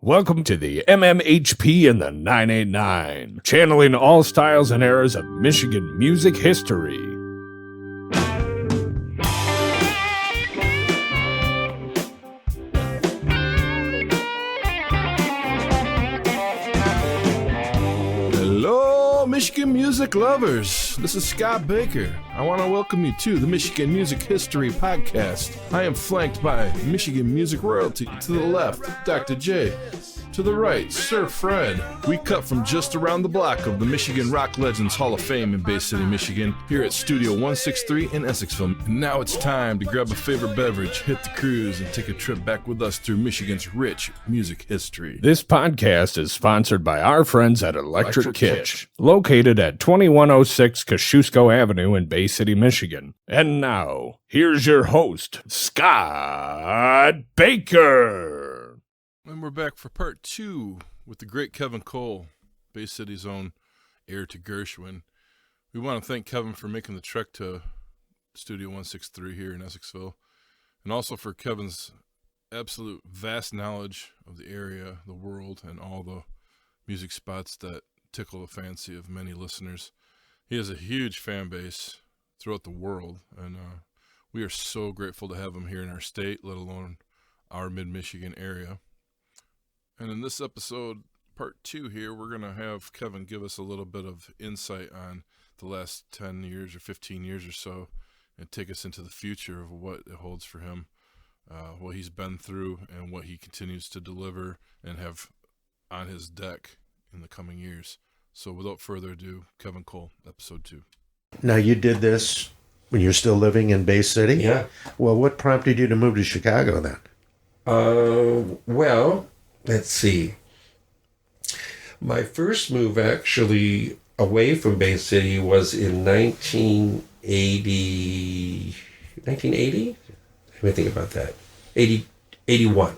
Welcome to the MMHP and the 989, channeling all styles and eras of Michigan music history. Hello, Michigan music lovers. This is Scott Baker. I want to welcome you to the Michigan Music History Podcast. I am flanked by Michigan music royalty. To the left, Dr. J. To the right, Sir Fred. We cut from just around the block of the Michigan Rock Legends Hall of Fame in Bay City, Michigan, here at Studio 163 in Essexville. And now it's time to grab a favorite beverage, hit the cruise, and take a trip back with us through Michigan's rich music history. This podcast is sponsored by our friends at Electric Kitsch, located at 2106 Kosciuszko Avenue in Bay City, Michigan. And now, here's your host, Scott Baker. And we're back for part 2 with the great Kevin Cole, Bay City's own heir to Gershwin. We want to thank Kevin for making the trek to Studio 163 here in Essexville, and also for Kevin's absolute vast knowledge of the area, the world, and all the music spots that tickle the fancy of many listeners. He has a huge fan base throughout the world, and we are so grateful to have him here in our state, let alone our mid-Michigan area. And in this episode, part 2 here, we're going to have Kevin give us a little bit of insight on the last 10 years or 15 years or so, and take us into the future of what it holds for him, what he's been through, and what he continues to deliver and have on his deck in the coming years. So without further ado, Kevin Cole, episode 2. Now, you did this when you're still living in Bay City? Yeah. Well, what prompted you to move to Chicago then? Well, let's see. My first move actually away from Bay City was in 1980. 1980? Let me think about that. 81.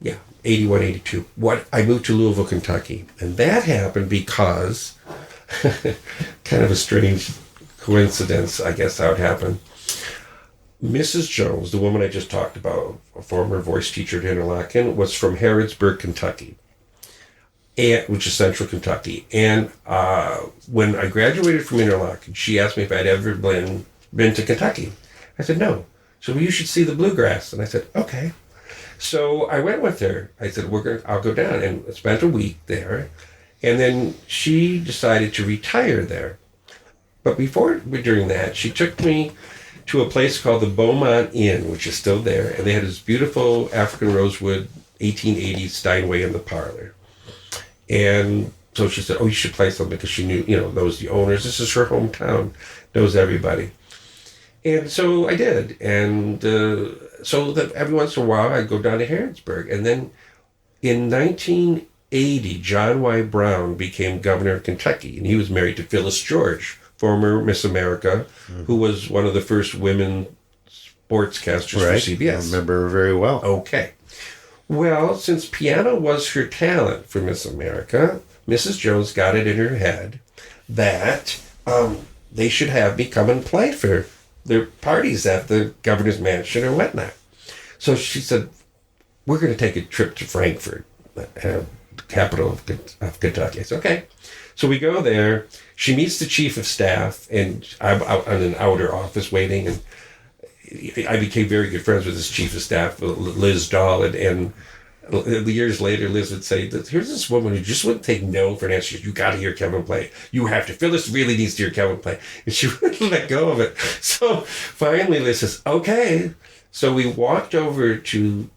Yeah, 81, 82. I moved to Louisville, Kentucky. And that happened because, kind of a strange coincidence, I guess how it happened. Mrs. Jones, the woman I just talked about, a former voice teacher at Interlochen, was from Harrodsburg, Kentucky, which is central Kentucky. And when I graduated from Interlochen, she asked me if I'd ever been to Kentucky. I said, no. So you should see the bluegrass. And I said, okay. So I went with her. I said, I'll go down, and spent a week there. And then she decided to retire there. But during that, she took me to a place called the Beaumont Inn, which is still there, and they had this beautiful African rosewood 1880s Steinway in the parlor. And so she said, oh, you should play something, because she knew, knows the owners. This is her hometown, knows everybody. And so I did. And so that every once in a while, I'd go down to Harrodsburg. And then in 1980, John Y. Brown became governor of Kentucky, and he was married to Phyllis George, former Miss America, who was one of the first women sportscasters for CBS. I remember her very well. Okay. Well, since piano was her talent for Miss America, Mrs. Jones got it in her head that they should have me come and play for their parties at the governor's mansion or whatnot. So she said, we're going to take a trip to Frankfort, the capital of Kentucky. I said, okay. So we go there. She meets the chief of staff, and I'm out on an outer office waiting. And I became very good friends with this chief of staff, Liz Dahl. And years later, Liz would say, here's this woman who just wouldn't take no for an answer. You got to hear Kevin play. You have to. Phyllis really needs to hear Kevin play. And she wouldn't let go of it. So finally, Liz says, okay. So we walked over to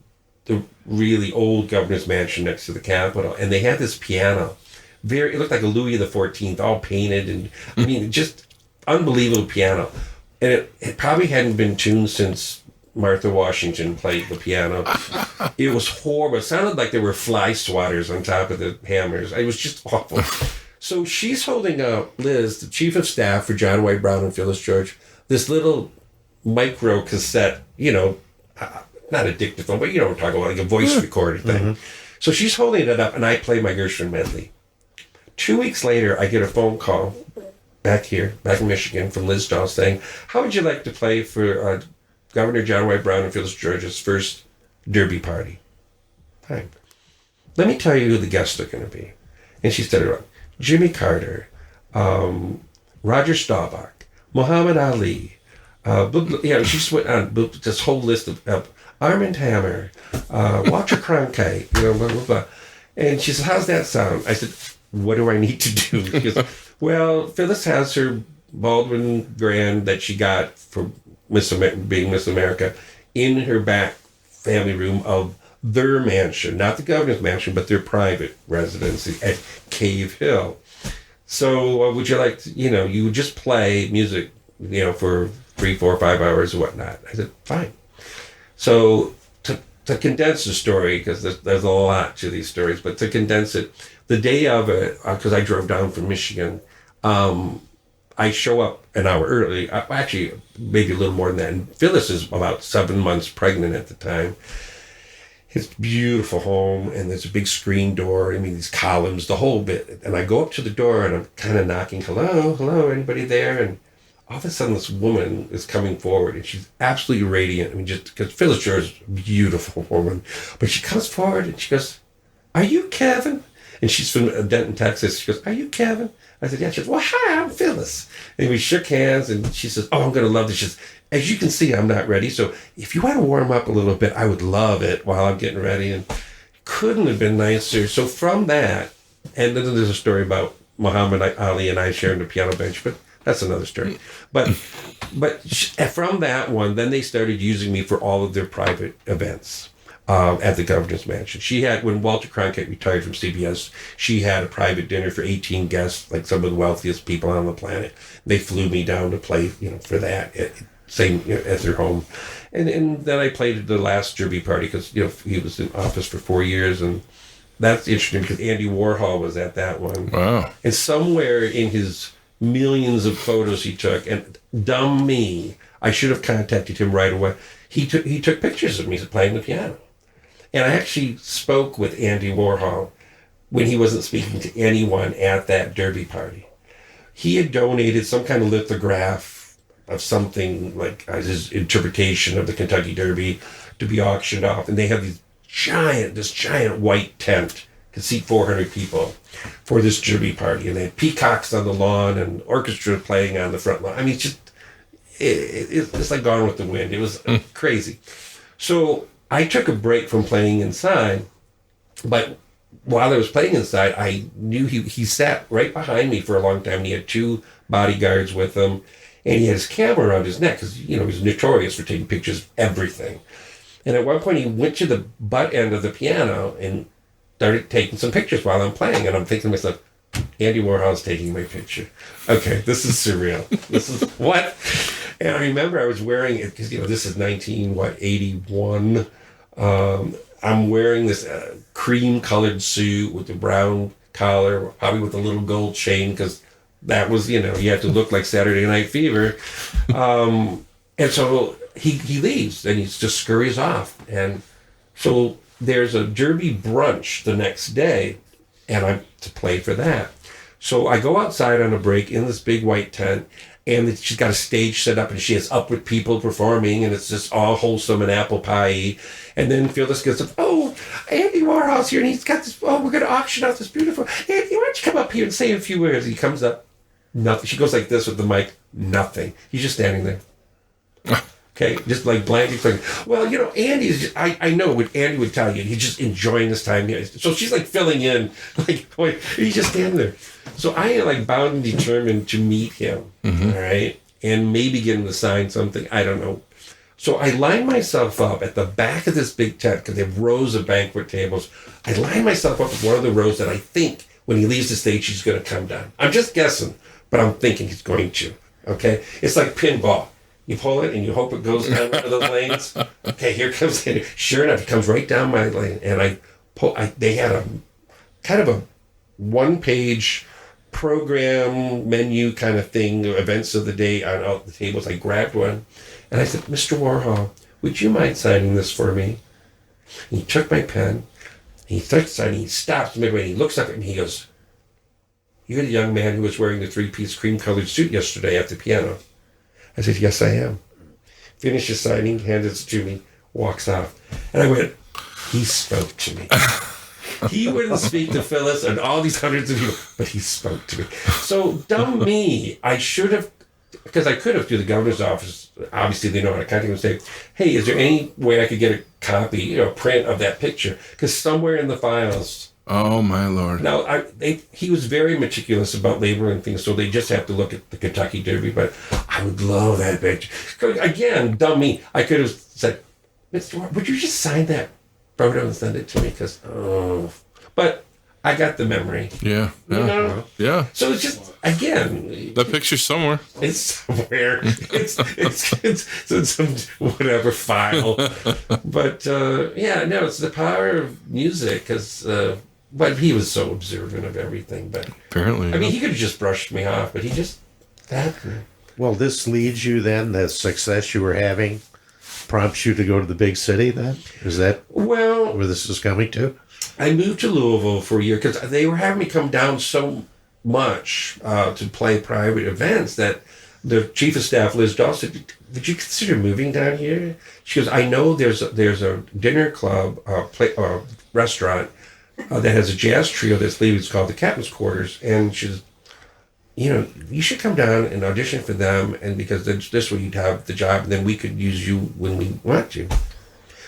the really old governor's mansion next to the Capitol, and they had this piano. It looked like a Louis XIV, all painted, and I mean, just unbelievable piano. And it probably hadn't been tuned since Martha Washington played the piano. It was horrible. It sounded like there were fly swatters on top of the hammers. It was just awful. So she's holding up, Liz, the chief of staff for John Y. Brown and Phyllis George, this little micro cassette, not a dictaphone, but I'm talking about, like a voice recorder thing. Mm-hmm. So she's holding it up, and I play my Gershwin medley. 2 weeks later, I get a phone call back in Michigan, from Liz Dahl saying, how would you like to play for Governor John Y. Brown and Phyllis George's first Derby party? fine. Let me tell you who the guests are going to be. And she started on Jimmy Carter, Roger Staubach, Muhammad Ali. She just went on this whole list of Armand Hammer, Walter Cronkite, blah, blah, blah. And she said, how's that sound? I said, what do I need to do? She goes, well, Phyllis has her Baldwin Grand that she got for being Miss America in her back family room of their mansion, not the governor's mansion, but their private residence at Cave Hill. So would you like to, you would just play music, for 3, 4, 5 hours or whatnot. I said, fine. So to condense the story, because there's a lot to these stories, but to condense it, the day of it, because I drove down from Michigan, I show up an hour early, actually maybe a little more than that, and Phyllis is about 7 months pregnant at the time. It's a beautiful home, and there's a big screen door. These columns, the whole bit. And I go up to the door, and I'm kind of knocking, hello, anybody there? And all of a sudden, this woman is coming forward, and she's absolutely radiant. Just because Phyllis George is a beautiful woman. But she comes forward, and she goes, are you Kevin? And she's from Denton, Texas. She goes, are you Kevin? I said, yeah. She goes, well, hi, I'm Phyllis. And we shook hands, and she says, oh, I'm going to love this. She says, as you can see, I'm not ready. So if you want to warm up a little bit, I would love it while I'm getting ready. And couldn't have been nicer. So from that, and then there's a story about Muhammad Ali and I sharing the piano bench, but that's another story. But from that one, then they started using me for all of their private events at the governor's mansion. She had, when Walter Cronkite retired from CBS, she had a private dinner for 18 guests, like some of the wealthiest people on the planet. They flew me down to play, for that. Same as their home. And then I played at the last Derby party because, he was in office for 4 years. And that's interesting because Andy Warhol was at that one. Wow. And somewhere in his millions of photos he took, and dumb me, I should have contacted him right away. He took pictures of me playing the piano. And I actually spoke with Andy Warhol when he wasn't speaking to anyone at that Derby party. He had donated some kind of lithograph of something like his interpretation of the Kentucky Derby to be auctioned off. And they have this giant white tent, could seat 400 people for this Derby party. And they had peacocks on the lawn and orchestra playing on the front lawn. It's like Gone with the Wind. It was crazy. So I took a break from playing inside, but while I was playing inside, I knew he sat right behind me for a long time. And he had 2 bodyguards with him. And he had his camera around his neck because, he was notorious for taking pictures of everything. And at one point, he went to the butt end of the piano and started taking some pictures while I'm playing. And I'm thinking to myself, Andy Warhol's taking my picture. Okay, this is surreal. This is what? And I remember I was wearing it because, this is 1981. I'm wearing this cream-colored suit with the brown collar, probably with a little gold chain because that was, you had to look like Saturday Night Fever. And so he leaves and he just scurries off. And so there's a Derby brunch the next day and I'm to play for that. So I go outside on a break in this big white tent and she's got a stage set up and she has upward people performing and it's just all wholesome and apple pie. And then Phyllis goes, oh, Andy Warhol's here and he's got this, we're going to auction off this beautiful, Andy, why don't you come up here and say a few words? He comes up. Nothing. She goes like this with the mic. Nothing. He's just standing there. Okay, just like blankly thinking, well, Andy's just, I know what Andy would tell you. He's just enjoying this time here. So she's like filling in, like, wait, he's just standing there. So I am like bound and determined to meet him, all right, and maybe get him to sign something. I don't know. So I line myself up at the back of this big tent because they have rows of banquet tables. I line myself up at one of the rows that I think when he leaves the stage, he's going to come down. I'm just guessing. But I'm thinking he's going to, okay? It's like pinball. You pull it and you hope it goes down one of those lanes. Okay, here comes Henry. Sure enough, it comes right down my lane. And they had a kind of a one-page program menu kind of thing, events of the day on all the tables. I grabbed one and I said, Mr. Warhol, would you mind signing this for me? And he took my pen and he starts signing. He stops midway and he looks up at me and he goes, you're the young man who was wearing the 3-piece cream-colored suit yesterday at the piano. I said, yes, I am. Finishes signing, hands it to me, walks off. And I went, he spoke to me. He wouldn't speak to Phyllis and all these hundreds of people, but he spoke to me. So dumb me. I should have, because I could have through the governor's office. Obviously, they know how to contact me and say, "Hey, is there any way I could get a copy, print of that picture?" Because somewhere in the files. Oh my Lord! Now, he was very meticulous about labeling things, so they just have to look at the Kentucky Derby. But I would love that picture. Again, dumb me. I could have said, "Mr. Ward, would you just sign that photo and send it to me?" But I got the memory. Yeah. Yeah. So it's just, again, That picture's somewhere. it's somewhere. It's in some whatever file. But it's the power of music. But he was so observant of everything. But Apparently. I mean, he could have just brushed me off, but he just Well, this leads you then, the success you were having prompts you to go to the big city then? Is that Well, where this is coming to? I moved to Louisville for a year because they were having me come down so much to play private events that the chief of staff, Liz Dahl, said, "Would you consider moving down here?" She goes, "I know there's a dinner club, restaurant that has a jazz trio that's leaving. It's called the Captain's Quarters." And she says, "You should come down and audition for them, and because this way you'd have the job, and then we could use you when we want you."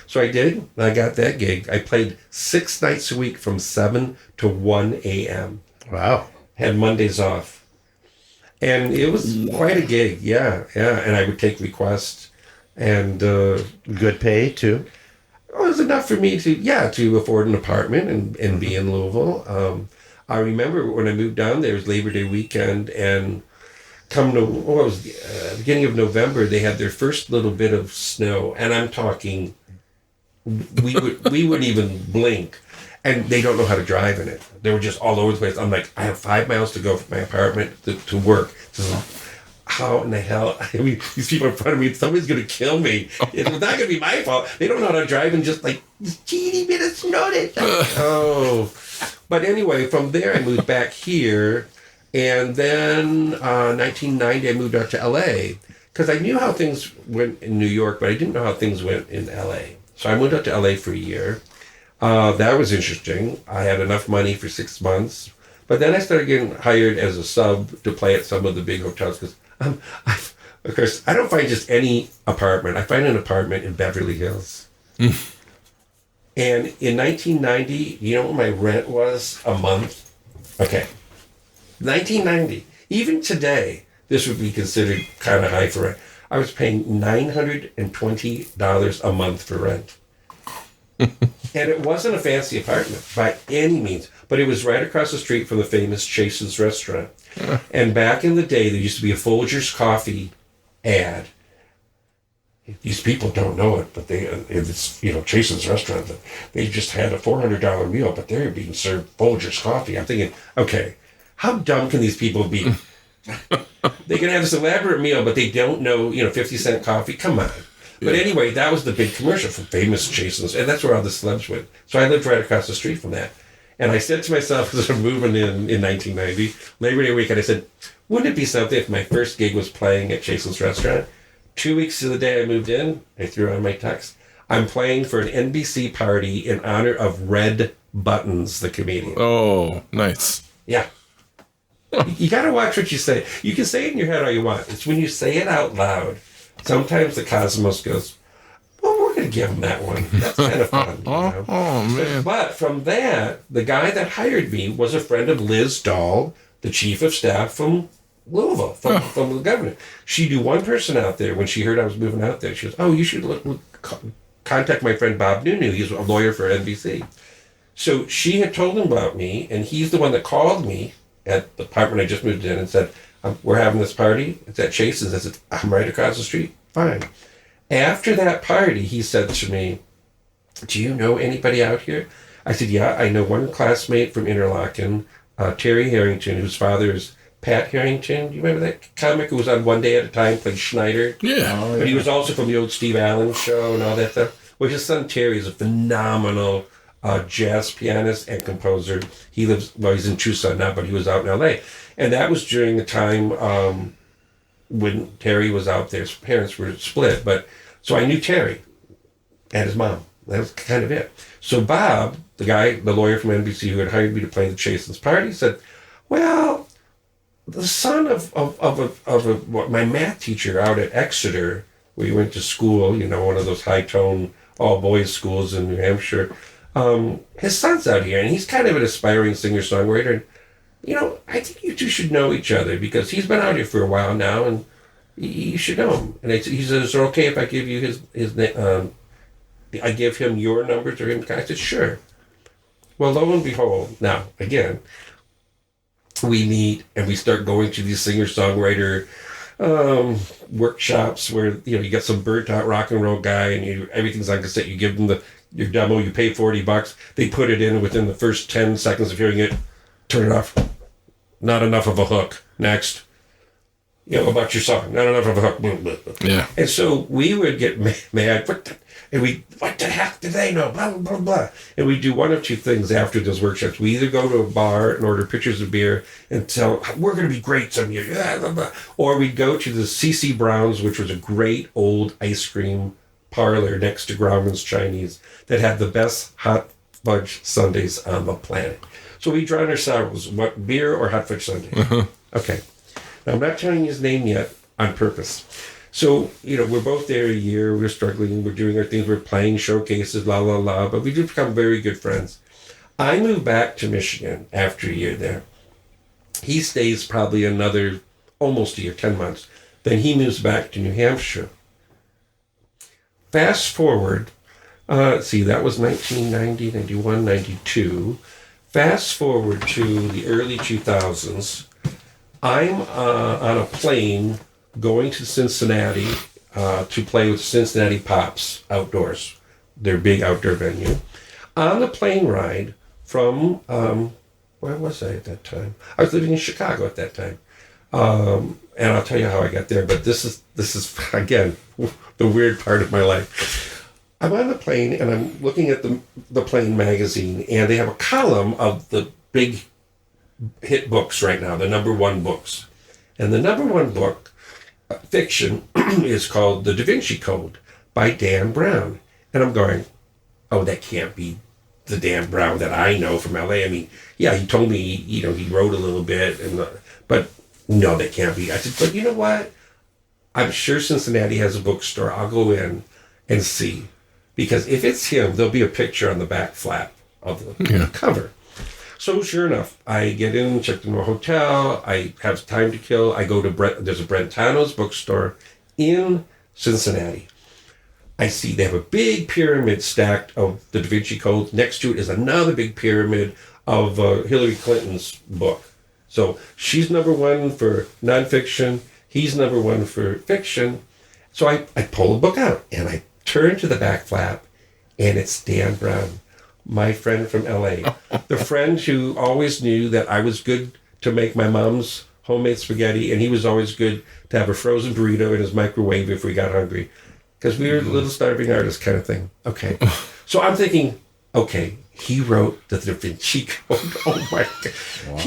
So I did, and I got that gig. I played 6 nights a week from 7 to 1 a.m. Wow. Had Mondays off. And it was quite a gig, yeah. And I would take requests. And Good pay, too? it was enough for me to afford an apartment and be in Louisville. I remember when I moved down there, it was Labor Day weekend, and beginning of November, they had their first little bit of snow. And I'm talking... we wouldn't even blink, and they don't know how to drive in it. They were just all over the place. I'm like, I have 5 miles to go from my apartment to work. So how in the hell? I mean, these people in front of me, somebody's going to kill me. It's not going to be my fault. They don't know how to drive in just like this teeny bit of snow. But anyway, from there I moved back here, and then 1990 I moved out to L.A. because I knew how things went in New York, but I didn't know how things went in L.A. So I moved out to LA for a year. That was interesting. I had enough money for 6 months. But then I started getting hired as a sub to play at some of the big hotels because, of course, I don't find just any apartment. I find an apartment in Beverly Hills. And in 1990, you know what my rent was a month? Okay. 1990. Even today, this would be considered kind of high for rent. I was paying $920 a month for rent. And it wasn't a fancy apartment by any means, but it was right across the street from the famous Chase's restaurant. And back in the day, there used to be a Folgers coffee ad. These people don't know it, but it's Chase's restaurant. They just had a $400 meal, but they're being served Folgers coffee. I'm thinking, okay, how dumb can these people be? They can have this elaborate meal, but they don't know, 50-cent coffee. Come on. But anyway, that was the big commercial for famous Chase's, and that's where all the celebs went. So I lived right across the street from that. And I said to myself, as I'm moving in 1990, Labor Day weekend, I said, wouldn't it be something if my first gig was playing at Chase's restaurant? 2 weeks to the day I moved in, I threw on my tux. I'm playing for an NBC party in honor of Red Buttons, the comedian. Oh, nice. Yeah. You got to watch what you say. You can say it in your head all you want. It's when you say it out loud. Sometimes the cosmos goes, well, we're going to give him that one. That's kind of fun. Oh, man. But from that, the guy that hired me was a friend of Liz Dahl, the chief of staff from Louisville, from the government. She knew one person out there. When she heard I was moving out there, she goes, oh, you should contact my friend Bob Nunu. He's a lawyer for NBC. So she had told him about me, and he's the one that called me at the apartment I just moved in and said, we're having this party. It's at Chase's. I said, I'm right across the street. Fine. After that party, he said to me, do you know anybody out here? I said, yeah, I know one classmate from Interlochen, Terry Harrington, whose father is Pat Harrington. Do you remember that comic who was on One Day at a Time, played Schneider? Yeah. But he was also from the old Steve Allen show and all that stuff. Well, his son Terry is a phenomenal jazz pianist and composer. He's in Tucson now, but he was out in L.A. And that was during the time when Terry was out there. His parents were split. So I knew Terry and his mom. That was kind of it. So Bob, the lawyer from NBC who had hired me to play the Chasen's party, said, well, the son of my math teacher out at Exeter, where he went to school, one of those high-tone all-boys schools in New Hampshire, his son's out here, and he's kind of an aspiring singer-songwriter. And, I think you two should know each other because he's been out here for a while now, and you should know him. And he said, is it okay if I give you his I give him your numbers or him? I said, sure. Well, lo and behold, now, again, we meet and we start going to these singer-songwriter workshops where, you got some burnt-out rock and roll guy and everything's on cassette. You give them your demo, you pay $40. They put it in within the first 10 seconds of hearing it, turn it off. Not enough of a hook. Next. About your song. Not enough of a hook. Yeah. And so we would get mad. What the heck do they know? Blah, blah, blah. And we do one of two things after those workshops. We either go to a bar and order pitchers of beer and tell, we're going to be great some year. Blah, blah, blah. Or we'd go to the C.C. Brown's, which was a great old ice cream parlor next to Grauman's Chinese that had the best hot fudge sundaes on the planet. So we drown ourselves, what, beer or hot fudge sundae? Uh-huh. Okay. Now, I'm not telling you his name yet on purpose. So, we're both there a year, we're struggling, we're doing our things, we're playing showcases, la, la, la, but we do become very good friends. I moved back to Michigan after a year there. He stays probably another, almost a year, 10 months. Then he moves back to New Hampshire. Fast forward, that was 1990, 91, 92. Fast forward to the early 2000s. I'm on a plane going to Cincinnati to play with Cincinnati Pops outdoors, their big outdoor venue. On the plane ride from, where was I at that time? I was living in Chicago at that time. And I'll tell you how I got there, but this is again, the weird part of my life. I'm on the plane and I'm looking at the plane magazine, and they have a column of the big hit books right now, the number one books. And the number one book, fiction, is called The Da Vinci Code by Dan Brown. And I'm going, oh, that can't be the Dan Brown that I know from LA. I mean, yeah, he told me, he wrote a little bit, but no, that can't be. I said, but you know what? I'm sure Cincinnati has a bookstore. I'll go in and see. Because if it's him, there'll be a picture on the back flap of the cover. So sure enough, I get in, check into a hotel, I have time to kill, I go to there's a Brentano's bookstore in Cincinnati. I see they have a big pyramid stacked of the Da Vinci Code. Next to it is another big pyramid of Hillary Clinton's book. So she's number one for nonfiction, he's number one for fiction. So I pull the book out and I turn to the back flap, and it's Dan Brown, my friend from LA. The friend who always knew that I was good to make my mom's homemade spaghetti, and he was always good to have a frozen burrito in his microwave if we got hungry. Because we were little starving artists kind of thing. Okay. So I'm thinking, okay, he wrote the Da Vinci Code. Oh my God. Wow.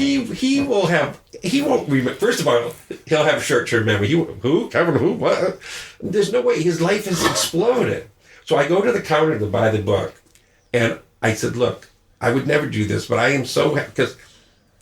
He won't remember. First of all, he'll have short-term memory. Who? Kevin, who? What? There's no way. His life has exploded. So I go to the counter to buy the book, and I said, look, I would never do this, but I am so happy, because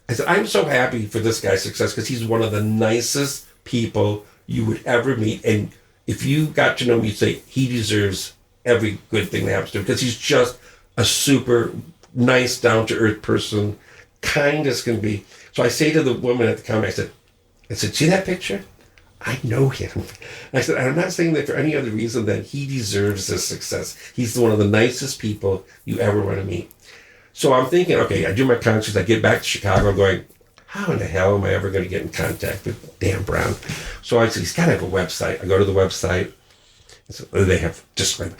I said, I'm so happy for this guy's success because he's one of the nicest people you would ever meet. And if you got to know him, you'd say he deserves every good thing that happens to him because he's just a super nice, down-to-earth person, kind as can be. So I say to the woman at the counter, I said, see that picture? I know him. And I said, I'm not saying that for any other reason than he deserves this success. He's one of the nicest people you ever want to meet. So I'm thinking, okay, I do my concerts, I get back to Chicago, I'm going, how in the hell am I ever going to get in contact with Dan Brown? So I said, he's got to have a website. I go to the website, and so they have disclaimer.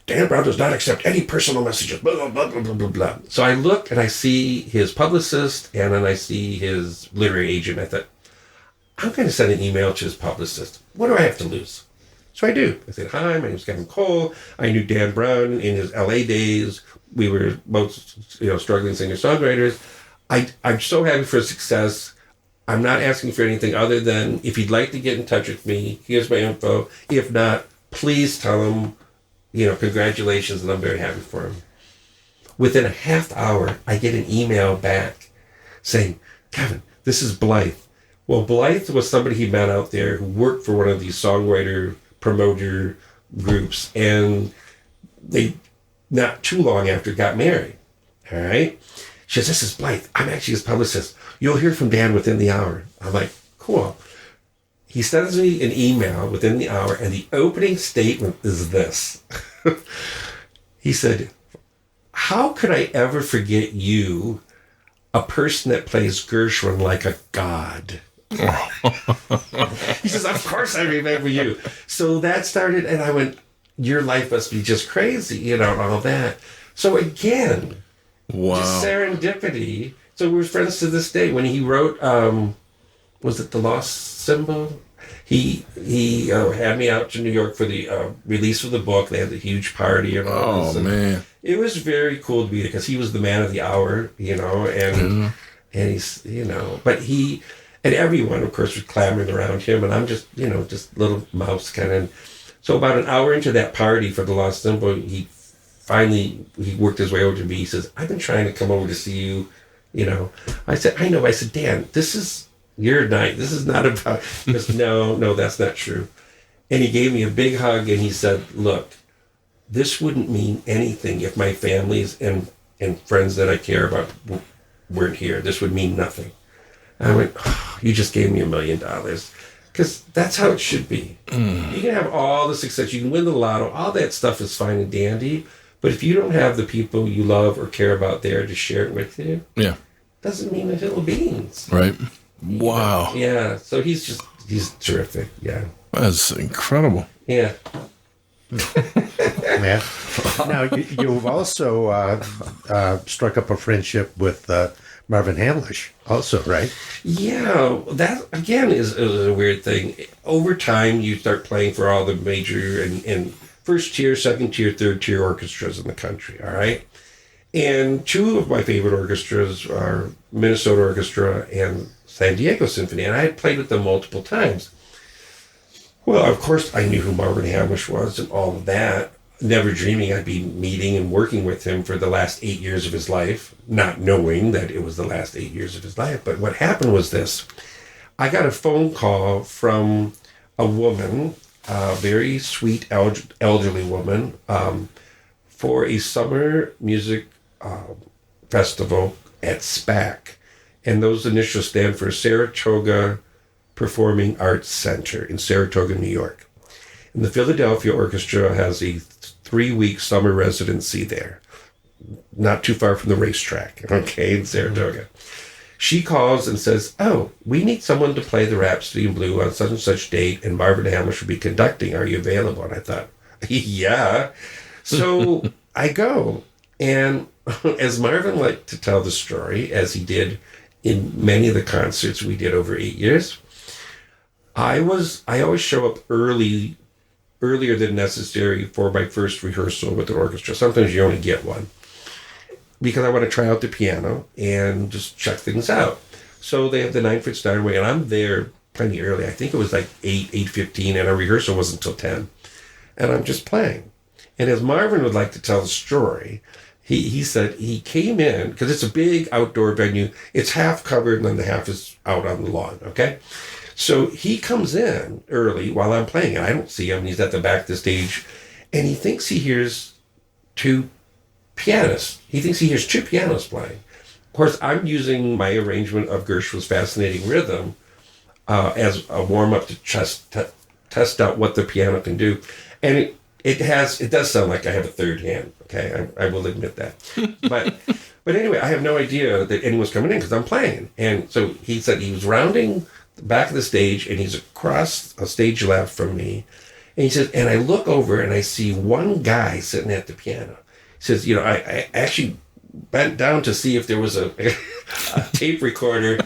Dan Brown does not accept any personal messages, blah, blah, blah, blah, blah, blah. So I look and I see his publicist and then I see his literary agent. I thought, I'm going to send an email to his publicist. What do I have to lose? So I do. I said, hi, my name's Kevin Cole. I knew Dan Brown in his LA days. We were both, struggling singer-songwriters. I'm so happy for his success. I'm not asking for anything other than if he'd like to get in touch with me, here's my info. If not, please tell him congratulations, and I'm very happy for him. Within a half hour, I get an email back saying, Kevin, this is Blythe. Well, Blythe was somebody he met out there who worked for one of these songwriter promoter groups, and they, not too long after, got married. All right? She says, this is Blythe. I'm actually his publicist. You'll hear from Dan within the hour. I'm like, cool. He sends me an email within the hour, and the opening statement is this. He said, how could I ever forget you, a person that plays Gershwin like a god? He says, of course I remember you. So that started, and I went, your life must be just crazy, and all that. So again, just serendipity. So we're friends to this day. When he wrote, was it The Lost Symbol? He had me out to New York for the release of the book. They had the huge party and all this. Oh, man. It was very cool to be there because he was the man of the hour, and he's, but he, and everyone, of course, was clamoring around him, and I'm just, just little mouse kind of. So about an hour into that party for The Lost Symbol, he worked his way over to me. He says, I've been trying to come over to see you, I said, I know. I said, Dan, this is your night. This is not about. He goes, no, that's not true. And he gave me a big hug, and he said, look, this wouldn't mean anything if my families and friends that I care about weren't here. This would mean nothing. And I went, oh, you just gave me $1 million. Because that's how it should be. You can have all the success. You can win the lotto. All that stuff is fine and dandy. But if you don't have the people you love or care about there to share it with you, doesn't mean a hill of beans. Right. Wow. Yeah. So he's terrific. Yeah. That's incredible. Yeah. Yeah. Now, you've also struck up a friendship with Marvin Hamlisch also, right? Yeah. That, again, is a weird thing. Over time, you start playing for all the major and first tier, second tier, third tier orchestras in the country, all right? And two of my favorite orchestras are Minnesota Orchestra and San Diego Symphony, and I had played with them multiple times. Well, of course, I knew who Marvin Hamlisch was and all of that, never dreaming I'd be meeting and working with him for the last 8 years of his life, not knowing that it was the last 8 years of his life. But what happened was this. I got a phone call from a woman, a very sweet elderly woman, for a summer music festival at SPAC. And those initials stand for Saratoga Performing Arts Center in Saratoga, New York. And the Philadelphia Orchestra has a 3-week summer residency there, not too far from the racetrack, in Saratoga. She calls and says, oh, we need someone to play the Rhapsody in Blue on such and such date, and Marvin Hamlisch will be conducting. Are you available? And I thought, yeah. So I go. And as Marvin liked to tell the story, as he did in many of the concerts we did over 8 years, I always show up earlier than necessary for my first rehearsal with the orchestra. Sometimes you only get one, because I want to try out the piano and just check things out. So they have the 9-foot Steinway, and I'm there plenty early. I think it was like 8:15, and our rehearsal wasn't until 10. And I'm just playing. And as Marvin would like to tell the story, he said he came in, because it's a big outdoor venue. It's half covered, and then the half is out on the lawn, okay? So he comes in early while I'm playing, and I don't see him. He's at the back of the stage, and he thinks he hears two pianists. He thinks he hears two pianos playing. Of course, I'm using my arrangement of Gershwin's Fascinating Rhythm as a warm-up to test out what the piano can do. And it does sound like I have a third hand, okay? I will admit that. But anyway, I have no idea that anyone's coming in because I'm playing. And so he said he was rounding the back of the stage, and he's across a stage left from me. And he says, and I look over and I see one guy sitting at the piano. He says, I actually bent down to see if there was a tape recorder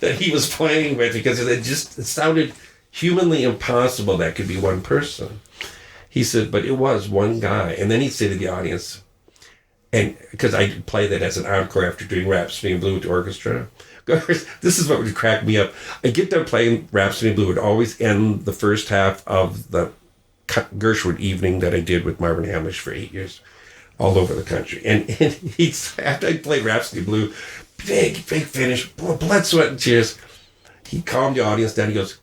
that he was playing with, because it sounded humanly impossible that could be one person. He said, but it was one guy. And then he'd say to the audience, and because I play that as an encore after doing Rhapsody in Blue with the orchestra, this is what would crack me up. I get done playing Rhapsody in Blue, would always end the first half of the Gershwin evening that I did with Marvin Hamlisch for 8 years, all over the country. And he's, after I played Rhapsody Blue, big finish, blood, sweat, and tears, he calmed the audience down. He goes,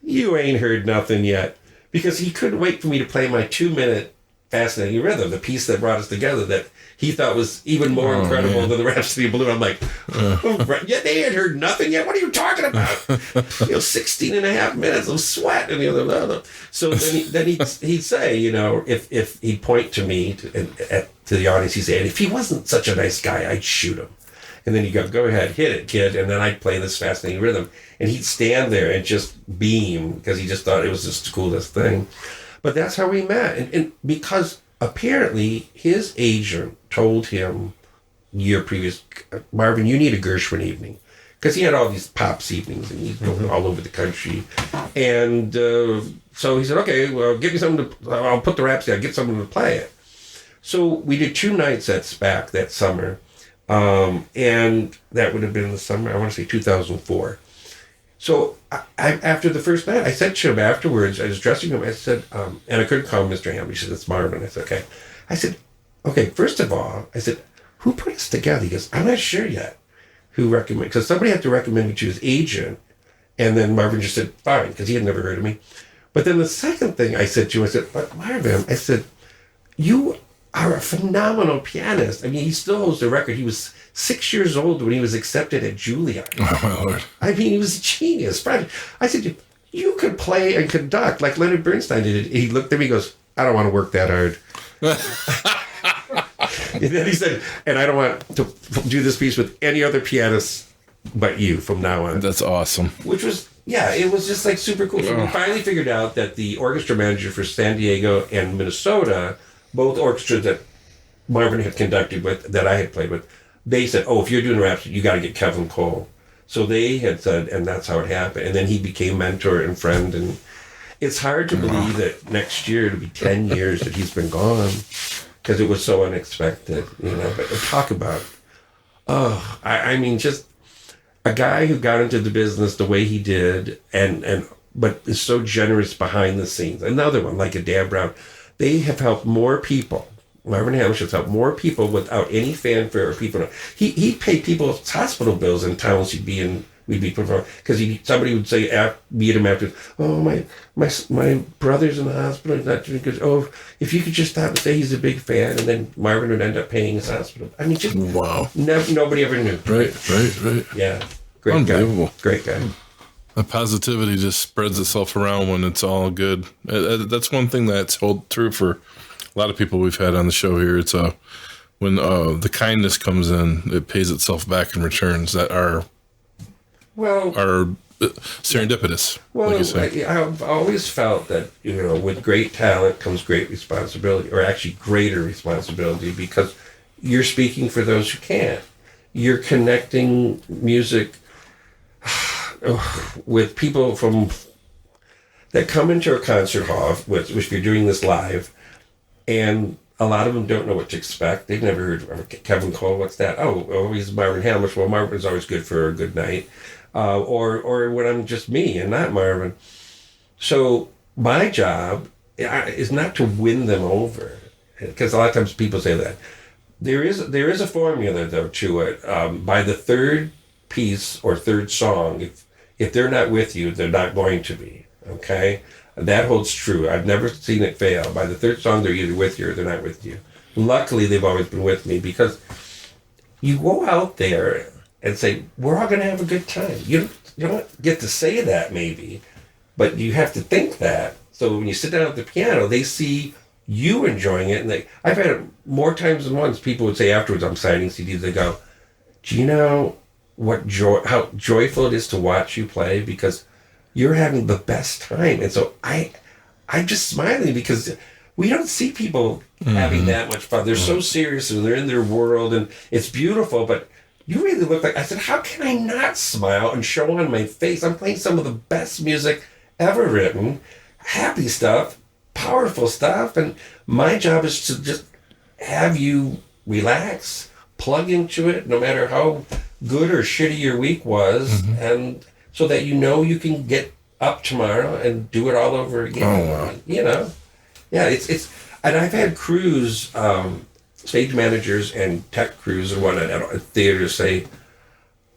"You ain't heard nothing yet." Because he couldn't wait for me to play my 2-minute Fascinating Rhythm, the piece that brought us together that he thought was even more incredible than the Rhapsody of Blue. I'm like, yeah, they had heard nothing yet. What are you talking about? 16 and a half minutes of sweat. And the other, no. So then he'd say, if he'd point to me, to the audience, he'd say, "And if he wasn't such a nice guy, I'd shoot him." And then he'd go ahead, hit it, kid. And then I'd play this Fascinating Rhythm. And he'd stand there and just beam because he just thought it was just the coolest thing. But that's how we met. And because apparently his agent told him year previous, "Marvin, you need a Gershwin evening." Because he had all these pops evenings and he's going all over the country. And so he said, "Okay, well, give me something I'll put the Rhapsody, I'll get someone to play it." So we did 2 nights at SPAC that summer. And that would have been the summer, I want to say 2004. So I after the first night, I said to him afterwards, I was dressing him, I said, and I couldn't call him Mr. Hamlisch. He said, "It's Marvin." I said, "Okay." I said, "Okay, first of all," I said, "who put us together?" He goes, "I'm not sure yet who recommended," because somebody had to recommend me to his agent. And then Marvin just said, "Fine," because he had never heard of me. But then the second thing I said to him, I said, "But Marvin," I said, "you are a phenomenal pianist." I mean, he still holds the record. He was 6 years old when he was accepted at Juilliard. Oh, my Lord. I mean, he was a genius. I said, "You could play and conduct like Leonard Bernstein did." He looked at me and goes, "I don't want to work that hard." And then he said, "And I don't want to do this piece with any other pianist but you from now on." That's awesome. Which was, yeah, it was just like super cool. So we finally figured out that the orchestra manager for San Diego and Minnesota, both orchestras that Marvin had conducted with, that I had played with, they said, "Oh, if you're doing Rhapsody, you got to get Kevin Cole." So they had said, and that's how it happened. And then he became mentor and friend. And it's hard to believe that next year it'll be 10 years that he's been gone because it was so unexpected, But talk about, I mean, just a guy who got into the business the way he did, but is so generous behind the scenes. Another one, like a Dan Brown. They have helped more people. Marvin Hamlisch has helped more people without any fanfare or people. He paid people's hospital bills in towns we'd be performing. Because somebody would say, meet him after, "Oh, my brother's in the hospital. He's not doing good. Oh, if you could just stop and say he's a big fan." And then Marvin would end up paying his hospital. I mean, just wow. Nobody ever knew. Right. Yeah. Great Unbelievable. guy. Great guy. The positivity just spreads itself around when it's all good. That's one thing that's held true for a lot of people we've had on the show here. It's when the kindness comes in, it pays itself back in returns that are serendipitous. Well, like you say. I've always felt that with great talent comes great responsibility, or actually greater responsibility, because you're speaking for those who can't. You're connecting music with people that come into a concert hall, which if you're doing this live, and a lot of them don't know what to expect. They've never heard of Kevin Cole. What's that? Oh, he's Marvin Hamlisch. Well, Marvin's always good for a good night. Or when I'm just me and not Marvin. So my job is not to win them over, because a lot of times people say that. There is a formula though to it. By the third piece or third song, if they're not with you, they're not going to be. Okay, that holds true. I've never seen it fail. By the third song, they're either with you or they're not with you. Luckily, they've always been with me, because you go out there and say, "We're all going to have a good time." You don't get to say that maybe, but you have to think that. So when you sit down at the piano, they see you enjoying it, and I've had it more times than once. People would say afterwards, I'm signing CDs, they go, "Do you know how joyful it is to watch you play, because you're having the best time." And so I'm just smiling, because we don't see people having that much fun. They're so serious and they're in their world, and it's beautiful, but you really look like, I said, how can I not smile and show on my face? I'm playing some of the best music ever written, happy stuff, powerful stuff, and my job is to just have you relax, plug into it, no matter how good or shitty your week was, and so that you can get up tomorrow and do it all over again. Oh, wow. Yeah, it's and I've had crews, stage managers and tech crews and whatnot at theaters say,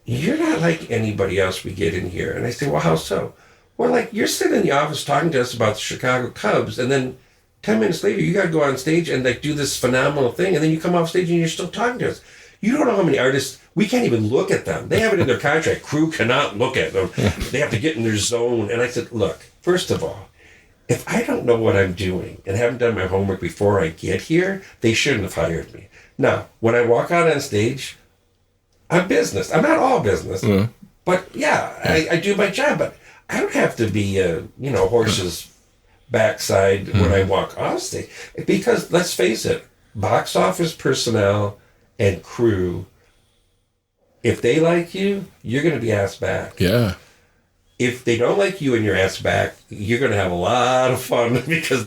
"You're not like anybody else we get in here." And I say, "Well, how so?" Well, like, you're sitting in the office talking to us about the Chicago Cubs, and then 10 minutes later, you got to go on stage and like do this phenomenal thing, and then you come off stage and you're still talking to us. You don't know how many artists, we can't even look at them. They have it in their contract. Crew cannot look at them. They have to get in their zone. And I said, look, first of all, if I don't know what I'm doing and haven't done my homework before I get here, they shouldn't have hired me. Now, when I walk out on stage, I'm business. I'm not all business, but yeah, I do my job. But I don't have to be a horse's backside when I walk off stage, because let's face it, box office personnel and crew, if they like you, you're going to be asked back. Yeah. If they don't like you and you're asked back, you're going to have a lot of fun because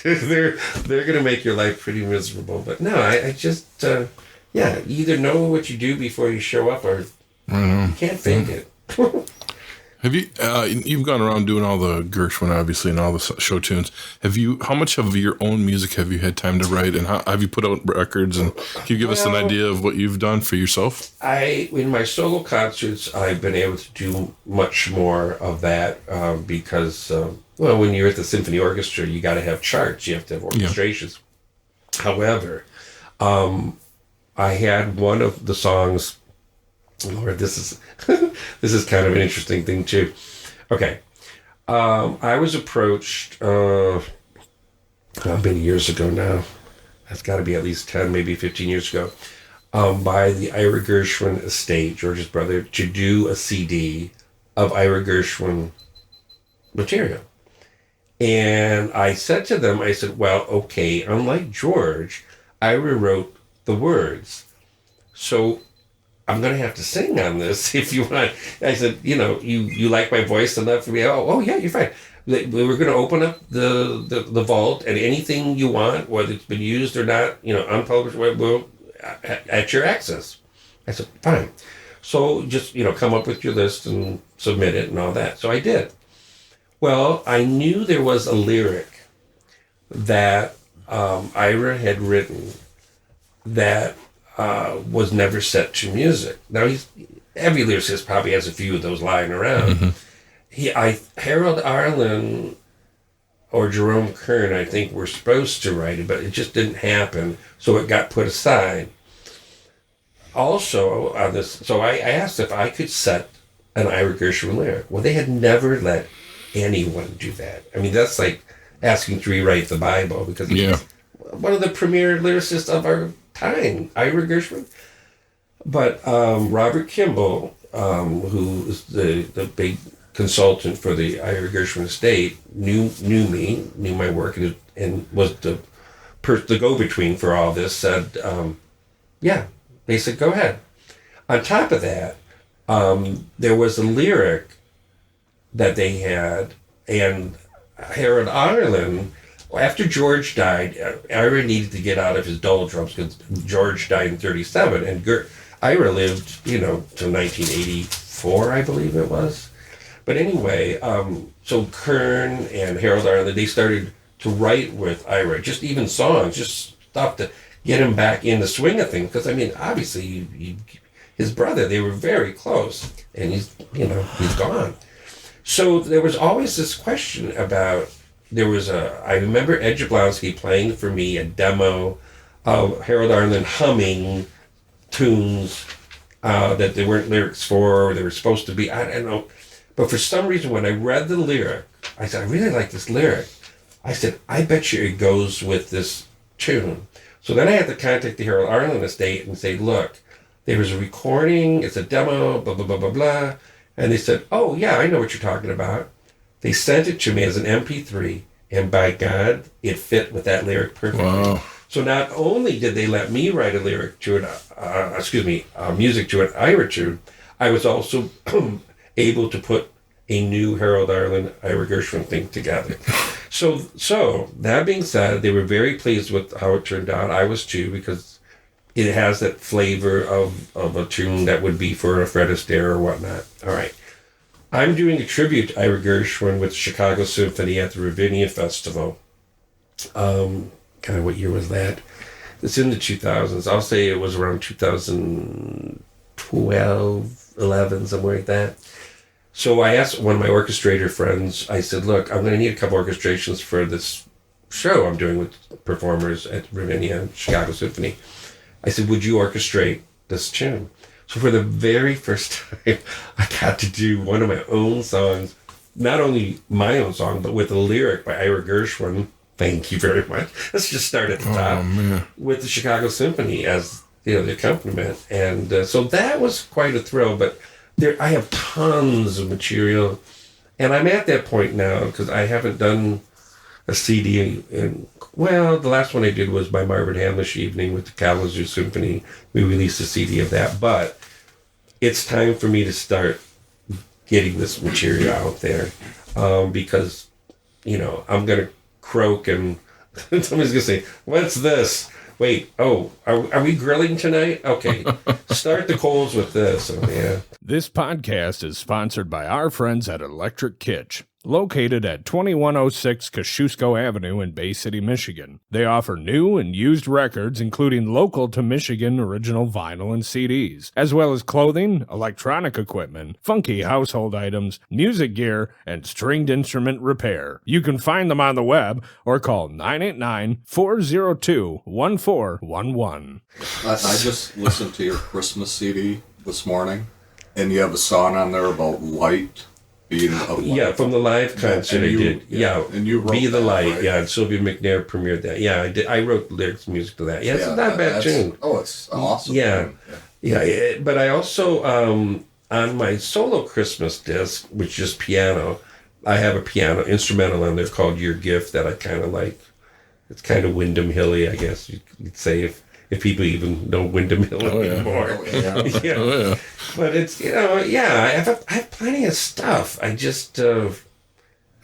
they're going to make your life pretty miserable. But no, I just you either know what you do before you show up, or you can't fake it. Have you? You've gone around doing all the Gershwin, obviously, and all the show tunes. How much of your own music have you had time to write, and how have you put out records? And can you give us an idea of what you've done for yourself? In my solo concerts, I've been able to do much more of that because, when you're at the symphony orchestra, you got to have charts, you have to have orchestrations. Yeah. However, I had one of the songs. Lord, this is this is kind of an interesting thing too. Okay, I was approached many years ago now. That's got to be at least 10, maybe 15 years ago, by the Ira Gershwin estate, George's brother, to do a CD of Ira Gershwin material. And I said to them, I said, well, okay, unlike George, Ira wrote the words, so I'm going to have to sing on this if you want. I said, you like my voice enough for me? Oh yeah, you're fine. We were going to open up the vault, and anything you want, whether it's been used or not, unpublished, we'll at your access. I said, fine. So just, come up with your list and submit it and all that. So I did. Well, I knew there was a lyric that Ira had written that was never set to music. Now, every lyricist probably has a few of those lying around. Harold Arlen or Jerome Kern, I think, were supposed to write it, but it just didn't happen, so it got put aside. Also, on this, so I asked if I could set an Ira Gershwin lyric. Well, they had never let anyone do that. I mean, that's like asking to rewrite the Bible, because he's one of the premier lyricists of our time, Ira Gershwin. But Robert Kimball, who is the big consultant for the Ira Gershwin estate, knew my work, and was the go-between for all this, said, they said, go ahead. On top of that, there was a lyric that they had, and Harold Arlen, after George died, Ira needed to get out of his doldrums because George died in 1937, and Ira lived, till 1984, I believe it was. But anyway, so Kern and Harold Arlen, they started to write with Ira, just even songs, just stuff to get him back in the swing of things. Because, I mean, obviously, his brother, they were very close, and he's gone. So there was always this question about, I remember Ed Jablonski playing for me a demo of Harold Arlen humming tunes that there weren't lyrics for, or they were supposed to be, I don't know. But for some reason, when I read the lyric, I said, I really like this lyric. I said, I bet you it goes with this tune. So then I had to contact the Harold Arlen estate and say, look, there was a recording, it's a demo, blah, blah, blah, blah, blah. And they said, oh, yeah, I know what you're talking about. They sent it to me as an MP3, and by God, it fit with that lyric perfectly. Wow. So not only did they let me write a lyric to music to an Ira tune, I was also able to put a new Harold Arlen, Ira Gershwin thing together. So that being said, they were very pleased with how it turned out. I was too, because it has that flavor of a tune that would be for a Fred Astaire or whatnot. All right. I'm doing a tribute to Ira Gershwin with Chicago Symphony at the Rivinia Festival God, what year was that? It's in the 2000s. I'll say it was around 2012, 11, somewhere like that. So I asked one of my orchestrator friends, I said, look, I'm going to need a couple orchestrations for this show I'm doing with performers at Rivinia, Chicago Symphony. I said, would you orchestrate this tune? So for the very first time, I got to do one of my own songs, not only my own song, but with a lyric by Heir Gershwin. Thank you very much. Let's just start at the top with the Chicago Symphony as the accompaniment, and so that was quite a thrill. But I have tons of material, and I'm at that point now because I haven't done a CD. The last one I did was by Marvin Hamlisch Evening with the Kalamazoo Symphony. We released a CD of that, but it's time for me to start getting this material out there because I'm gonna croak and somebody's gonna say, what's this? Wait, are we grilling tonight? Okay, start the coals with this. Oh, yeah. This podcast is sponsored by our friends at Electric Kitsch, located at 2106 Kosciuszko Avenue in Bay City, Michigan. They offer new and used records, including local to Michigan original vinyl and CDs, as well as clothing, electronic equipment, funky household items, music gear, and stringed instrument repair. You can find them on the web or call 989-402-1411. I just listened to your Christmas CD this morning, and you have a song on there about light. From the live concert I did. Yeah, and you wrote Be the Light. Right? Yeah, and Sylvia McNair premiered that. Yeah, I did. I wrote lyrics, music to that. Yeah, it's not a bad tune. Oh, it's awesome. Yeah. But I also on my solo Christmas disc, which is piano, I have a piano instrumental on there called Your Gift that I kind of like. It's kind of Windham Hilly, I guess you'd say, if people even know Windham Hill anymore. But it's, I have plenty of stuff. I just,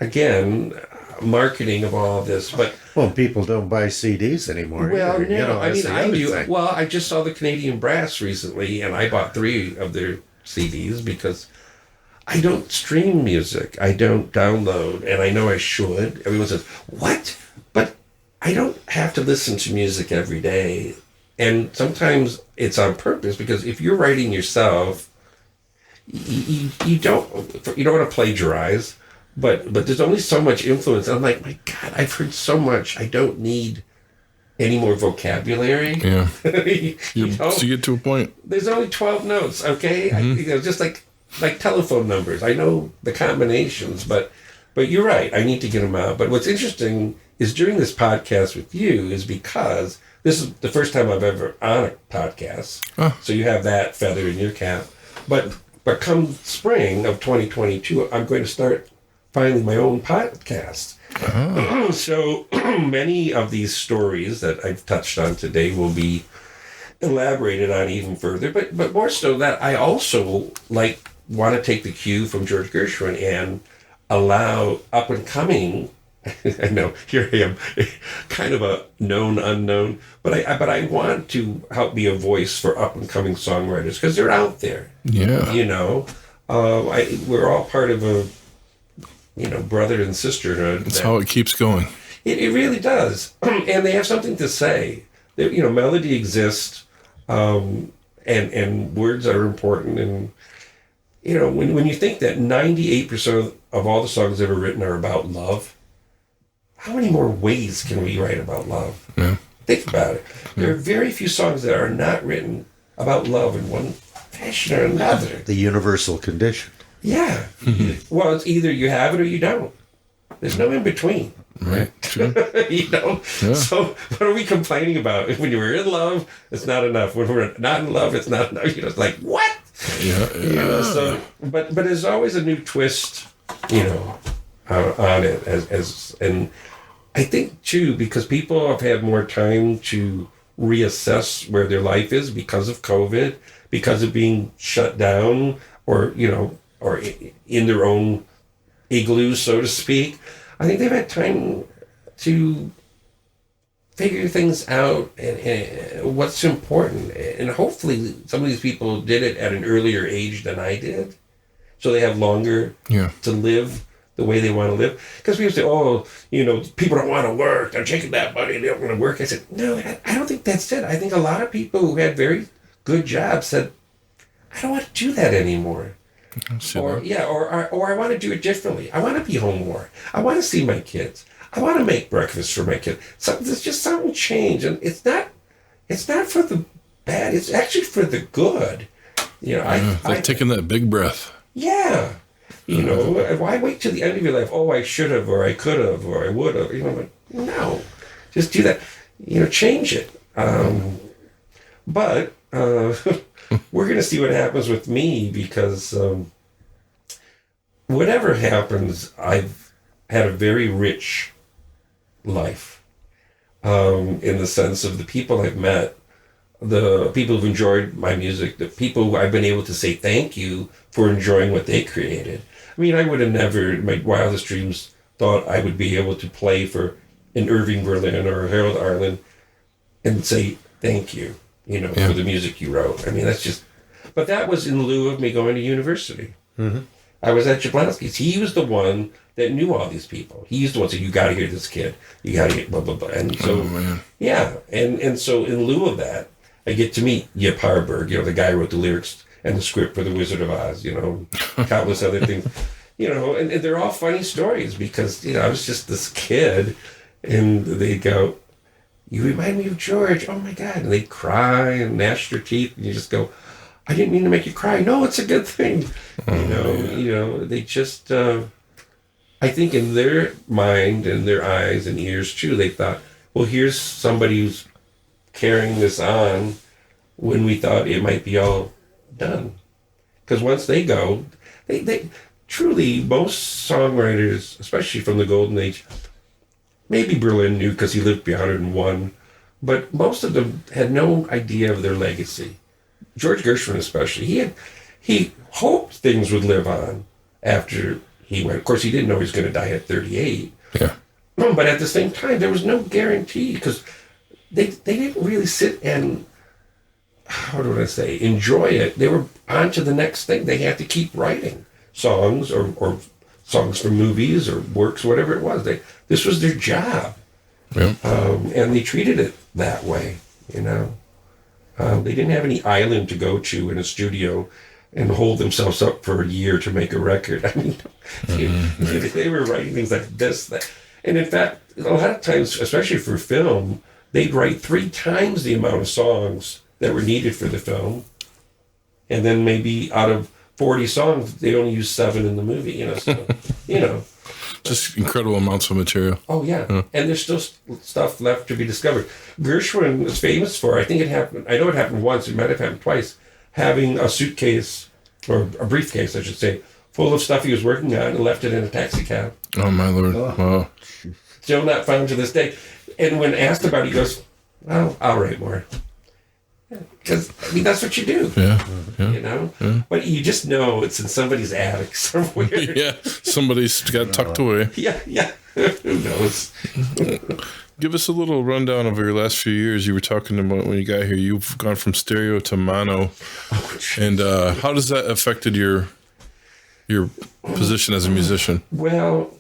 again, marketing of all of this. But people don't buy CDs anymore. Well, either. no, I do. Thing. Well, I just saw the Canadian Brass recently, and I bought 3 of their CDs because I don't stream music. I don't download, and I know I should. Everyone says, what? But I don't have to listen to music every day. And sometimes it's on purpose because if you're writing yourself, you don't want to plagiarize, but there's only so much influence. I'm like, my God, I've heard so much. I don't need any more vocabulary. Yeah. So you get to a point. There's only 12 notes, okay? Mm-hmm. Just like telephone numbers. I know the combinations, but you're right. I need to get them out. But what's interesting is during this podcast with you is because this is the first time I've ever on a podcast. So you have that feather in your cap. But come spring of 2022, I'm going to start finally my own podcast. So many of these stories that I've touched on today will be elaborated on even further. But more so that I also want to take the cue from George Gershwin and allow up and coming. I know, here I am, kind of a known unknown, but I want to help be a voice for up and coming songwriters because they're out there. Yeah, we're all part of a brother and sisterhood. That's how it keeps going. It really does, and they have something to say. Melody exists, and words are important, and when you think that 98% of all the songs ever written are about love. How many more ways can we write about love? Yeah. Think about it. There are very few songs that are not written about love in one fashion or another. The universal condition. Yeah. Well, it's either you have it or you don't. There's no in between. Right. True. Yeah. So what are we complaining about? When we're in love, it's not enough. When we're not in love, it's not enough. It's like, what? Yeah. But there's always a new twist, on it and I think too because people have had more time to reassess where their life is because of COVID, because of being shut down or in their own igloos, so to speak. I think they've had time to figure things out and what's important. And hopefully some of these people did it at an earlier age than I did. So they have longer to live the way they want to live. Because people say, oh, people don't want to work. They're taking that money. They don't want to work. I said, no, I don't think that's it. I think a lot of people who had very good jobs said, I don't want to do that anymore. Or I want to do it differently. I want to be home more. I want to see my kids. I want to make breakfast for my kids. So there's just something changed, and it's not for the bad. It's actually for the good. Like taking that big breath. Yeah. Why wait till the end of your life? Oh, I should have, or I could have, or I would have. No, just do that. Change it. But we're going to see what happens with me, because whatever happens, I've had a very rich life, in the sense of the people I've met, the people who've enjoyed my music, the people who I've been able to say thank you for enjoying what they created. I mean, I would have never, in my wildest dreams, thought I would be able to play for an Irving Berlin or a Harold Arlen and say thank you, for the music you wrote. I mean, but that was in lieu of me going to university. Mm-hmm. I was at Jablonski's. He was the one that knew all these people. He's the one that said, you got to hear this kid. You got to get blah, blah, blah. And so, yeah. And so in lieu of that, I get to meet Yip Harburg, the guy who wrote the lyrics and the script for The Wizard of Oz, countless other things, and they're all funny stories, because, I was just this kid, and they'd go, you remind me of George. Oh my God. And they'd cry and gnash their teeth, and you just go, I didn't mean to make you cry. No, it's a good thing. They just, I think in their mind and their eyes and ears too, they thought, well, here's somebody who's carrying this on when we thought it might be all done. Because once they go, they truly, most songwriters, especially from the Golden Age, maybe Berlin knew because he lived beyond 101, but most of them had no idea of their legacy. George Gershwin especially, he hoped things would live on after he went. Of course, he didn't know he was going to die at 38. Yeah. But at the same time, there was no guarantee, because they didn't really sit and, enjoy it. They were on to the next thing. They had to keep writing songs or songs for movies or works, whatever it was. This was their job. Yeah. And they treated it that way, They didn't have any island to go to in a studio and hold themselves up for a year to make a record. I mean, they were writing things like this, that. And in fact, a lot of times, especially for film, they'd write 3 times the amount of songs that were needed for the film. And then maybe out of 40 songs, they only use 7 in the movie, Just incredible amounts of material. Oh, yeah. And there's still stuff left to be discovered. Gershwin is famous for, I know it happened once, it might have happened twice, having a suitcase, or a briefcase, I should say, full of stuff he was working on, and left it in a taxi cab. Oh, my Lord. Oh. Wow. Still not found to this day. And when asked about it, he goes, well, I'll write more. Because, that's what you do. Yeah. But you just know it's in somebody's attic somewhere. Yeah, somebody's got tucked away. Yeah. Who knows? Give us a little rundown of your last few years. You were talking about when you got here. You've gone from stereo to mono. And how does that affected your position as a musician? Well,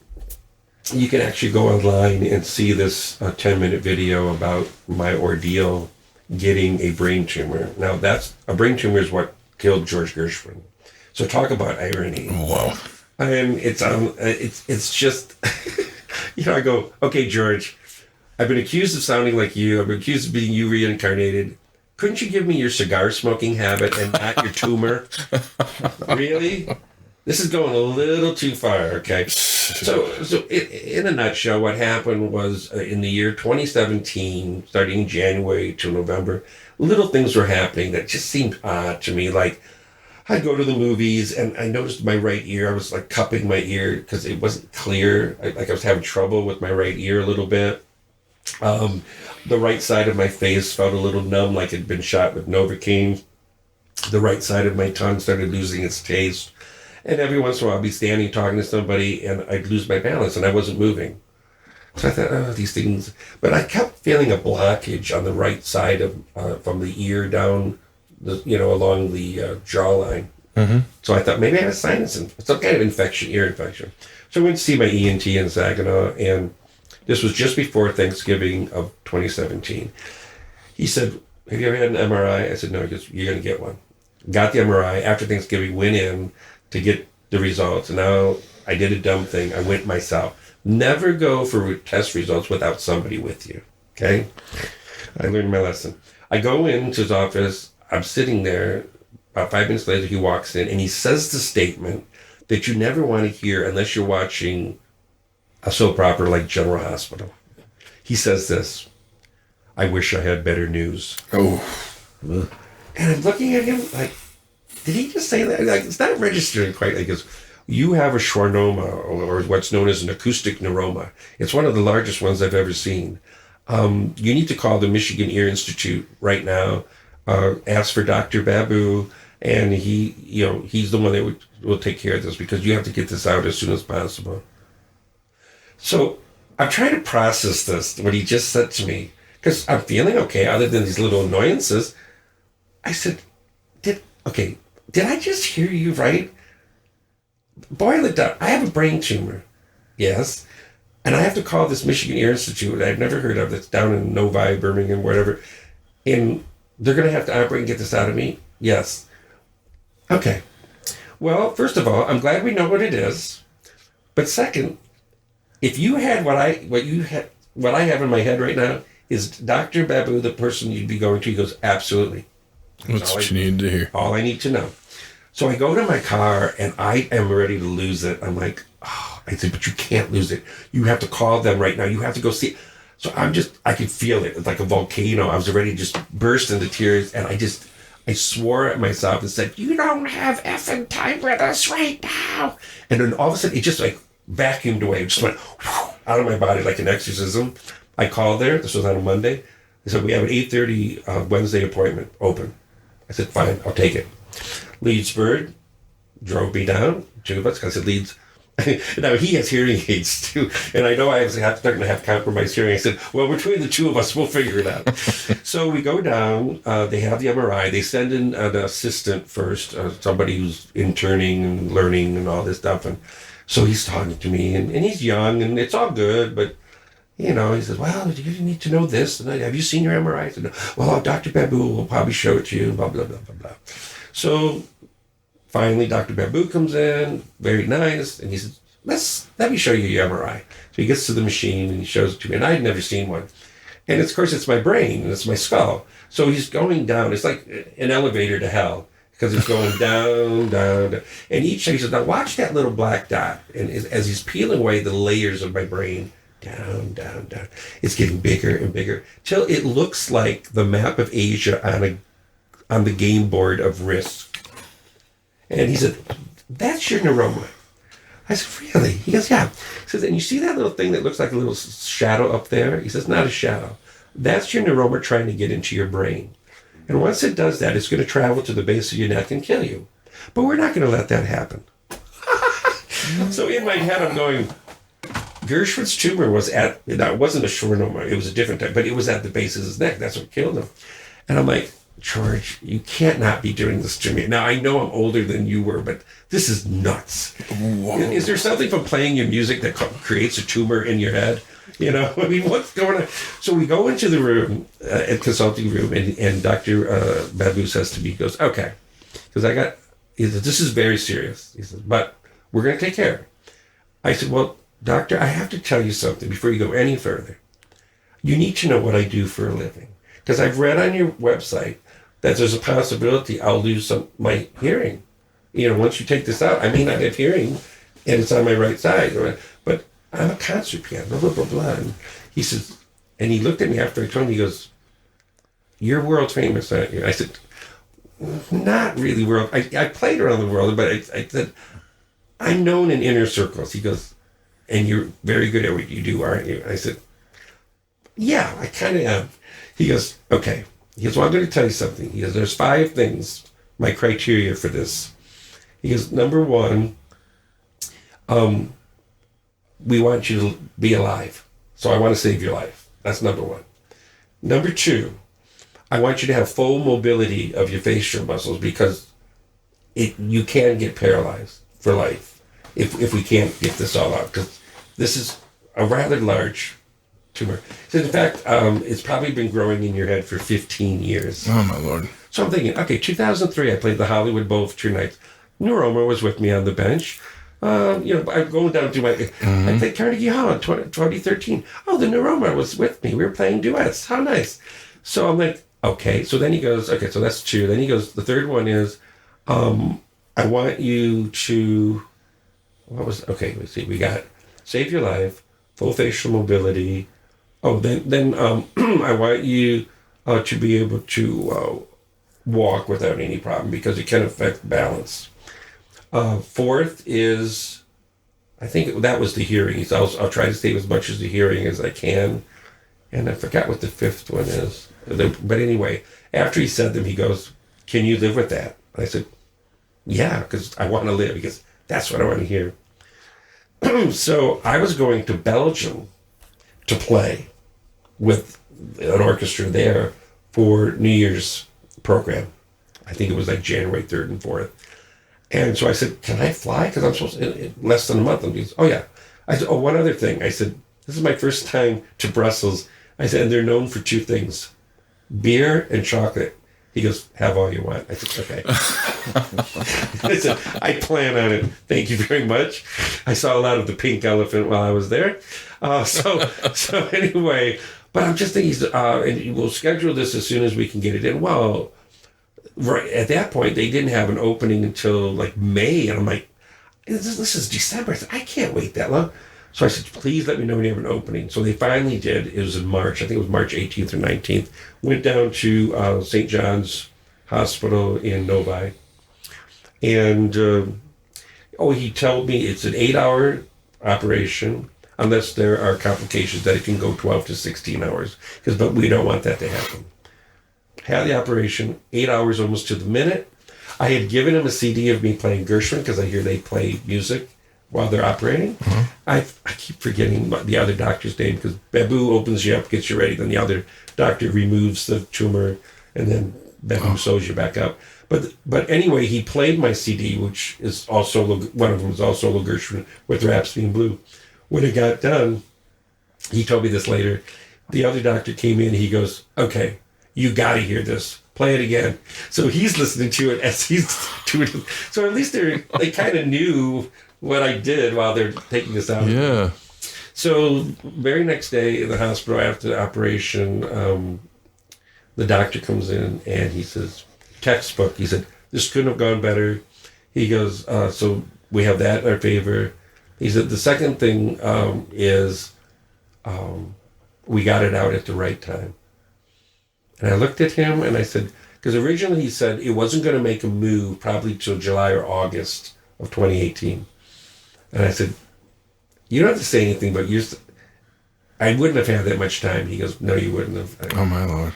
you can actually go online and see this 10-minute video about my ordeal getting a brain tumor. Now, a brain tumor is what killed George Gershwin. So talk about irony. Wow. And it's just, I go, okay, George, I've been accused of sounding like you. I've been accused of being you reincarnated. Couldn't you give me your cigar smoking habit and not your tumor? Really? This is going a little too far, okay? So in a nutshell, what happened was in the year 2017, starting January to November, little things were happening that just seemed odd to me. Like, I'd go to the movies and I noticed my right ear, I was like cupping my ear because it wasn't clear. I was having trouble with my right ear a little bit. The right side of my face felt a little numb, like it'd been shot with Novocaine. The right side of my tongue started losing its taste. And every once in a while, I'd be standing talking to somebody, and I'd lose my balance, and I wasn't moving. So I thought, these things. But I kept feeling a blockage on the right side of from the ear down, along the jawline, So I thought maybe I have a sinus, some kind of infection, ear infection. So I went to see my ENT in Saginaw, and this was just before Thanksgiving of 2017. He said, have you ever had an MRI? I said, no. He goes, you're going to get one. Got the MRI. After Thanksgiving, went in to get the results. And now I did a dumb thing. I went myself. Never go for test results without somebody with you. Okay? I learned my lesson. I go into his office. I'm sitting there. About 5 minutes later, he walks in and he says the statement that you never want to hear unless you're watching a soap opera like General Hospital. He says this, I wish I had better news. Oh. And I'm looking at him like, did he just say that? Like, it's not registering quite. Like, you have a schwannoma, or what's known as an acoustic neuroma. It's one of the largest ones I've ever seen. You need to call the Michigan Ear Institute right now. Ask for Dr. Babu, and he's the one that will take care of this, because you have to get this out as soon as possible. So I'm trying to process this, what he just said to me, because I'm feeling okay other than these little annoyances. I said, did I just hear you right? Boil it down. I have a brain tumor. Yes. And I have to call this Michigan Ear Institute I've never heard of, that's down in Novi, Birmingham, whatever. And they're going to have to operate and get this out of me? Yes. Okay. Well, first of all, I'm glad we know what it is. But second, if you had what I have in my head right now, is Dr. Babu the person you'd be going to? He goes, absolutely. That's what you need to hear. All I need to know. So I go to my car and I am ready to lose it. I'm like, I said, but you can't lose it. You have to call them right now. You have to go see it. So I could feel it. It's like a volcano. I was ready to just burst into tears. And I swore at myself and said, you don't have effing time with us right now. And then all of a sudden, it just like vacuumed away. It just went out of my body like an exorcism. I called there. This was on a Monday. They said, we have an 8:30 Wednesday appointment open. I said, fine, I'll take it. Leedsburg drove me down, 2 of us. I said, Leeds. Now, he has hearing aids, too. And I know I'm starting to have compromised hearing. I said, well, between the 2 of us, we'll figure it out. So we go down. They have the MRI. They send in an assistant first, somebody who's interning and learning and all this stuff. And so he's talking to me. And he's young, and it's all good. But, he says, well, you need to know this. And have you seen your MRI? I said, well, Dr. Babu will probably show it to you, blah, blah, blah, blah, blah. So finally, Dr. Babu comes in, very nice, and he says, let me show you your MRI. So he gets to the machine and he shows it to me, and I had never seen one. And of course, it's my brain and it's my skull. So he's going down. It's like an elevator to hell, because it's going down, down, down. And each time he says, now watch that little black dot. And as he's peeling away the layers of my brain, down, down, down, it's getting bigger and bigger till it looks like the map of Asia on the game board of Risk. And he said, that's your neuroma. I said, really? He goes, yeah. He says, and you see that little thing that looks like a little shadow up there? He says, not a shadow. That's your neuroma trying to get into your brain. And once it does that, it's going to travel to the base of your neck and kill you. But we're not going to let that happen. So in my head, I'm going, Gershwin's tumor it wasn't a schwannoma, it was a different type, but it was at the base of his neck. That's what killed him. And I'm like, George, you can't not be doing this to me. Now, I know I'm older than you were, but this is nuts. Whoa. Is there something from playing your music that creates a tumor in your head? I mean, what's going on? So we go into the room, consulting room, and Dr. Babu says to me, he goes, okay, because he says, this is very serious. He says, but we're going to take care of it. I said, well, doctor, I have to tell you something before you go any further. You need to know what I do for a living. Because I've read on your website that there's a possibility I'll lose my hearing. Once you take this out, I may not have hearing, and it's on my right side. But I'm a concert pianist, blah, blah, blah, blah. And he says, and he looked at me after I told him, he goes, you're world famous, aren't you? I said, not really world. I played around the world, but I said, I'm known in inner circles. He goes, and you're very good at what you do, aren't you? I said, yeah, I kind of am. He goes, okay. He goes, well, I'm going to tell you something. He goes, there's 5 things, my criteria for this. He goes, number 1, we want you to be alive. So I want to save your life. That's number 1. Number 2, I want you to have full mobility of your facial muscles, because you can get paralyzed for life if we can't get this all out, because this is a rather large tumor. So in fact, it's probably been growing in your head for 15 years. Oh, my Lord. So I'm thinking, okay, 2003, I played the Hollywood Bowl for 2 nights. Neuroma was with me on the bench. I'm going down to I played Carnegie Hall in 2013. Oh, the Neuroma was with me. We were playing duets. How nice. So I'm like, okay. So then he goes, okay, so that's 2. Then he goes, the third one is, I want you to, let's see, we got Save Your Life, Full Facial Mobility. Oh, then I want you to be able to walk without any problem, because it can affect balance. 4th is, I think that was the hearing. I'll try to save as much as the hearing as I can. And I forgot what the 5th one is. But anyway, after he said them, he goes, can you live with that? I said, yeah, because I want to live, because that's what I want to hear. So I was going to Belgium to play with an orchestra there for New Year's program. I think it was like January 3rd and 4th. And so I said, can I fly? Because I'm supposed to, in less than a month. And he goes, oh, yeah. I said, oh, one other thing. I said, this is my first time to Brussels. I said, and they're known for 2 things, beer and chocolate. He goes, have all you want. I said, okay. I said, I plan on it. Thank you very much. I saw a lot of the pink elephant while I was there. So anyway, but I'm just thinking, and we'll schedule this as soon as we can get it in. Well, right at that point, they didn't have an opening until like May. And I'm like, this is December. I said, I can't wait that long. So I said, please let me know when you have an opening. So they finally did. It was in March. I think it was March 18th or 19th. Went down to St. John's Hospital in Novi. And, he told me it's an 8-hour operation, unless there are complications that it can go 12 to 16 hours. But we don't want that to happen. Had the operation, 8 hours almost to the minute. I had given him a CD of me playing Gershwin, because I hear they play music while they're operating. Mm-hmm. I keep forgetting the other doctor's name, because Babu opens you up, gets you ready, then the other doctor removes the tumor, and then Babu sews you back up. But anyway, he played my CD, which is also, one of them is also Gershwin with Rhapsody in Blue. When it got done, he told me this later, the other doctor came in, he goes, okay, you got to hear this. Play it again. So he's listening to it as he's doing it. So at least they kind of knew what I did while they're taking this out. Yeah. So very next day in the hospital after the operation, the doctor comes in and he says, textbook, he said, this couldn't have gone better. He goes, so we have that in our favor. He said, the second thing is we got it out at the right time. And I looked at him and I said, because originally he said it wasn't going to make a move probably till July or August of 2018. And I said, you don't have to say anything, but I wouldn't have had that much time. He goes, no, you wouldn't have. Oh, my Lord.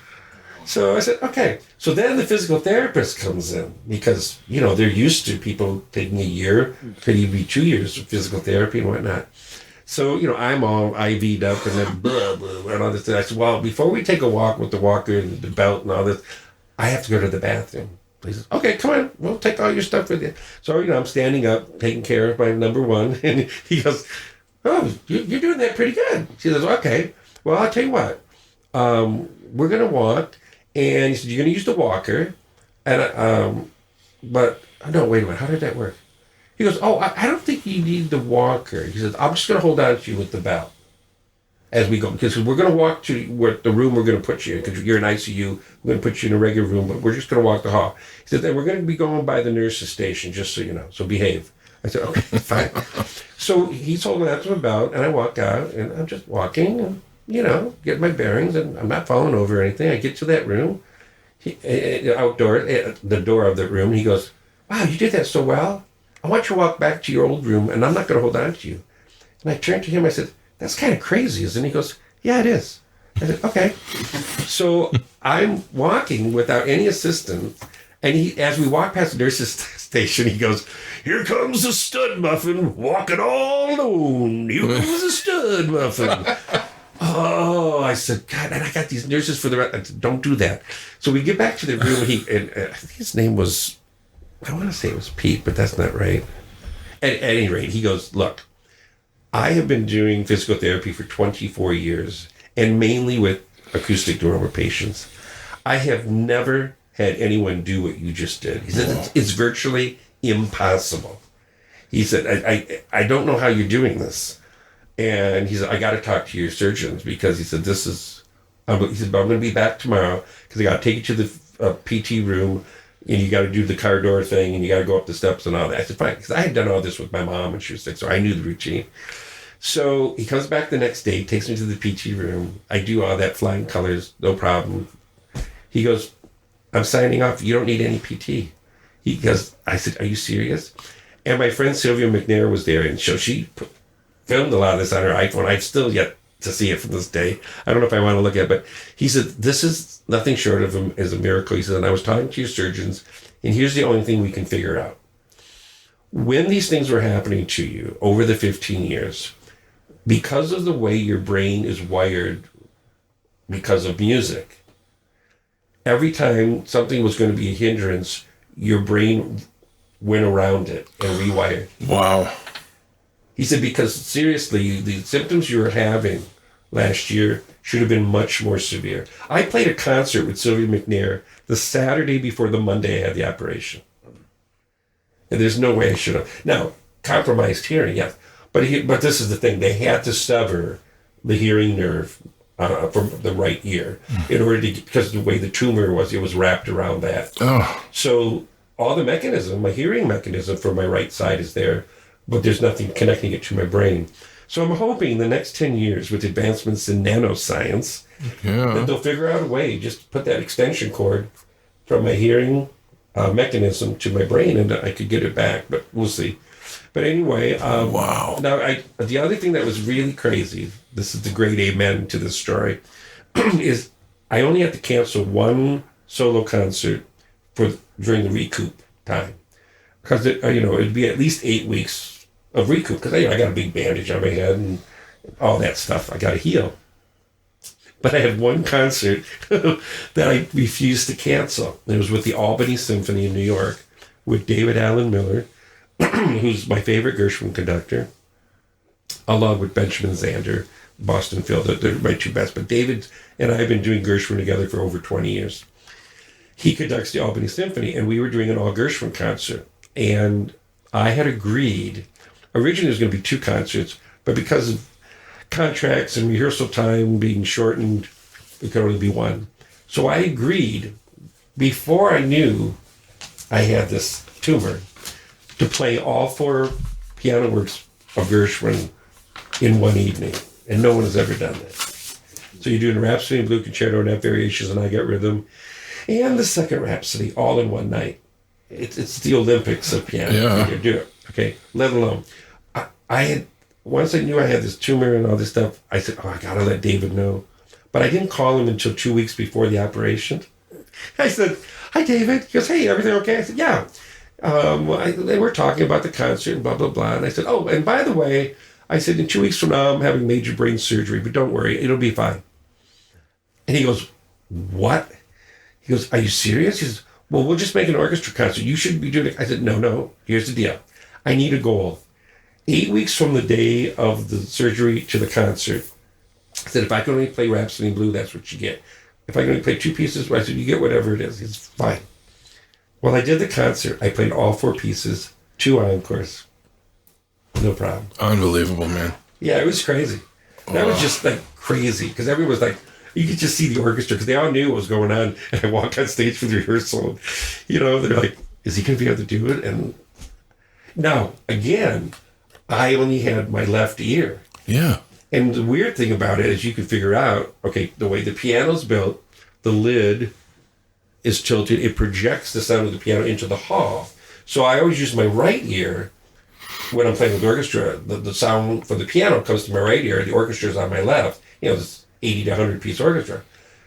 So I said, okay. So then the physical therapist comes in, because, they're used to people taking a year, could even be 2 years of physical therapy and whatnot. So, I'm all IV'd up and then blah, blah, and all this. I said, well, before we take a walk with the walker and the belt and all this, I have to go to the bathroom. He says, okay, come on, we'll take all your stuff with you. So, I'm standing up, taking care of my number one. And he goes, oh, you're doing that pretty good. She says, okay, well, I'll tell you what. We're going to walk. And he said, you're going to use the walker. And but, no, wait a minute, how did that work? He goes, oh, I don't think you need the walker. He says, I'm just going to hold on to you with the belt as we go. Because we're going to walk to the room we're going to put you in. Because you're in ICU. We're going to put you in a regular room. But we're just going to walk the hall. He said, then we're going to be going by the nurse's station, just so you know. So behave. I said, okay, fine. So he's holding on to the belt. And I walk out. And I'm just walking. And, get my bearings. And I'm not falling over or anything. I get to that room. Outdoor, the door of the room. He goes, wow, you did that so well. I want you to walk back to your old room, and I'm not going to hold on to you. And I turned to him, I said, that's kind of crazy, isn't it? He goes, yeah, it is. I said, okay. So I'm walking without any assistance, and as we walk past the nurse's station, he goes, here comes the stud muffin, walking all alone. Here comes the stud muffin. Oh, I said, God, and I got these nurses for the rest. I said, don't do that. So we get back to the room, and I think his name was I want to say it was Pete, but that's not right. At any rate, he goes, look, I have been doing physical therapy for 24 years, and mainly with acoustic neuroma patients. I have never had anyone do what you just did. He said, it's virtually impossible. He said, I don't know how you're doing this. And he said, I got to talk to your surgeons, because he said, he said, but I'm going to be back tomorrow, because I got to take you to the PT room, and you got to do the car door thing, and you got to go up the steps and all that. I said, fine, because I had done all this with my mom when she was sick, so I knew the routine. So he comes back the next day, takes me to the PT room. I do all that, flying colors, no problem. He goes, I'm signing off. You don't need any PT. He goes, I said, are you serious? And my friend Sylvia McNair was there, and so she filmed a lot of this on her iPhone. I've still yet to see it from this day. I don't know if I want to look at it, but he said, this is nothing short of a miracle. He said, and I was talking to your surgeons, and here's the only thing we can figure out. When these things were happening to you over the 15 years, because of the way your brain is wired because of music, every time something was going to be a hindrance, your brain went around it and rewired. Wow. He said, because seriously, the symptoms you were having last year should have been much more severe. I played a concert with Sylvia McNair the Saturday before the Monday I had the operation. And there's no way I should have. Now, compromised hearing, yes. But this is the thing. They had to sever the hearing nerve from the right ear in order to, because of the way the tumor was, it was wrapped around that. Oh. So all the mechanism, my hearing mechanism for my right side is there, but there's nothing connecting it to my brain. So I'm hoping the next 10 years with advancements in nanoscience, that they'll figure out a way just to put that extension cord from my hearing mechanism to my brain, and I could get it back, but we'll see. But anyway, wow. Now, the other thing that was really crazy, this is the great amen to this story, is I only had to cancel one solo concert during the recoup time. Because, it'd be at least 8 weeks of recoup, because I got a big bandage on my head and all that stuff. I got to heal. But I had one concert that I refused to cancel. It was with the Albany Symphony in New York with David Allen Miller, who's my favorite Gershwin conductor, along with Benjamin Zander, Boston Phil. They're my two best. But David and I have been doing Gershwin together for over 20 years. He conducts the Albany Symphony, and we were doing an all Gershwin concert. And I had agreed, originally there was going to be 2 concerts, but because of contracts and rehearsal time being shortened, it could only be 1. So I agreed, before I knew I had this tumor, to play all 4 piano works of Gershwin in one evening. And no one has ever done that. So you're doing Rhapsody in Blue Concerto and F Variations and I Got Rhythm, and the second Rhapsody all in one night. It's the Olympics of piano. Yeah. You do it. Okay. Let alone, I had, once I knew I had this tumor and all this stuff, I said, I gotta let David know. But I didn't call him until 2 weeks before the operation. I said, hi, David. He goes, hey, everything okay? I said, yeah. They were talking about the concert and blah, blah, blah. And I said, oh, and by the way, I said, in 2 weeks from now, I'm having major brain surgery, but don't worry, it'll be fine. And he goes, what? He goes, are you serious? He says, well, we'll just make an orchestra concert. You should be doing it. I said, no, here's the deal. I need a goal. 8 weeks from the day of the surgery to the concert, I said, if I can only play Rhapsody in Blue, that's what you get. If I can only play 2 pieces, I said, you get whatever it is. It's fine. Well, I did the concert. I played all 4 pieces, 2 encores. No problem. Unbelievable, man. Yeah, it was crazy. That was just like crazy because everyone was like, you could just see the orchestra because they all knew what was going on. And I walked on stage for the rehearsal. And, they're like, is he going to be able to do it? And now, again, I only had my left ear. Yeah. And the weird thing about it is you can figure out, okay, the way the piano's built, the lid is tilted. It projects the sound of the piano into the hall. So I always use my right ear when I'm playing with the orchestra. The sound for the piano comes to my right ear. The orchestra is on my left. This 80 to 100 piece orchestra.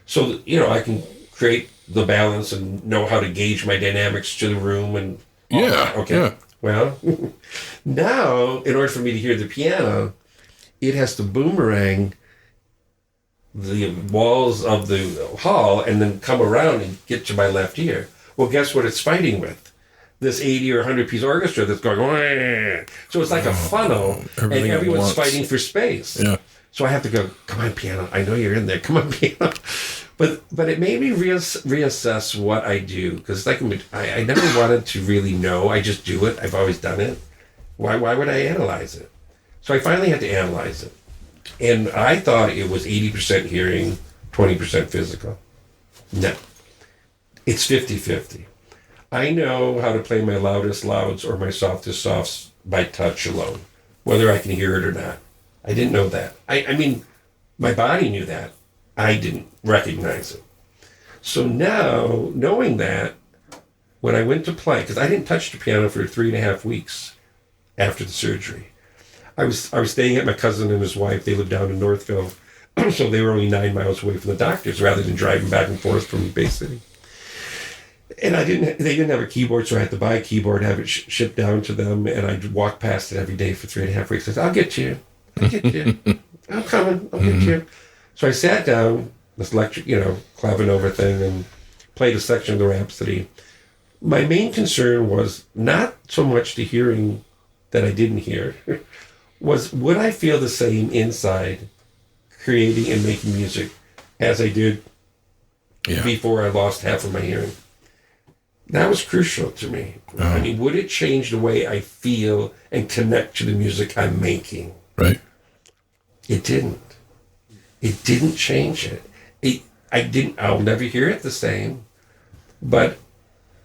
So, I can create the balance and know how to gauge my dynamics to the room and all that. Okay. Yeah. Well, now, in order for me to hear the piano, it has to boomerang the walls of the hall and then come around and get to my left ear. Well, guess what it's fighting with? this 80 or 100 piece orchestra that's going, "Wah." So it's like a funnel, and everything at everyone's once. fighting for space. Yeah. So I have to go, come on, piano. I know you're in there. Come on, piano. But it made me reassess what I do, because like I never wanted to really know. I just do it. I've always done it. Why would I analyze it? So I finally had to analyze it. And I thought it was 80% hearing, 20% physical. No. It's 50-50. I know how to play my loudest louds or my softest softs by touch alone, whether I can hear it or not. I didn't know that. I mean, my body knew that. I didn't recognize it. So now, knowing that, when I went to play, because I didn't touch the piano for 3.5 weeks after the surgery. I was staying at my cousin and his wife. They lived down in Northville, so they were only 9 miles away from the doctors, rather than driving back and forth from Bay City. And they didn't have a keyboard, so I had to buy a keyboard, have it shipped down to them, and I'd walk past it every day for 3.5 weeks. I said, I'll get you. I'm coming. I'll get you. So I sat down, this electric, clavinova thing, and played a section of the Rhapsody. My main concern was not so much the hearing that I didn't hear, was would I feel the same inside creating and making music as I did before I lost half of my hearing? That was crucial to me. Oh. I mean, would it change the way I feel and connect to the music I'm making? Right. It didn't. It didn't change it. I'll never hear it the same, but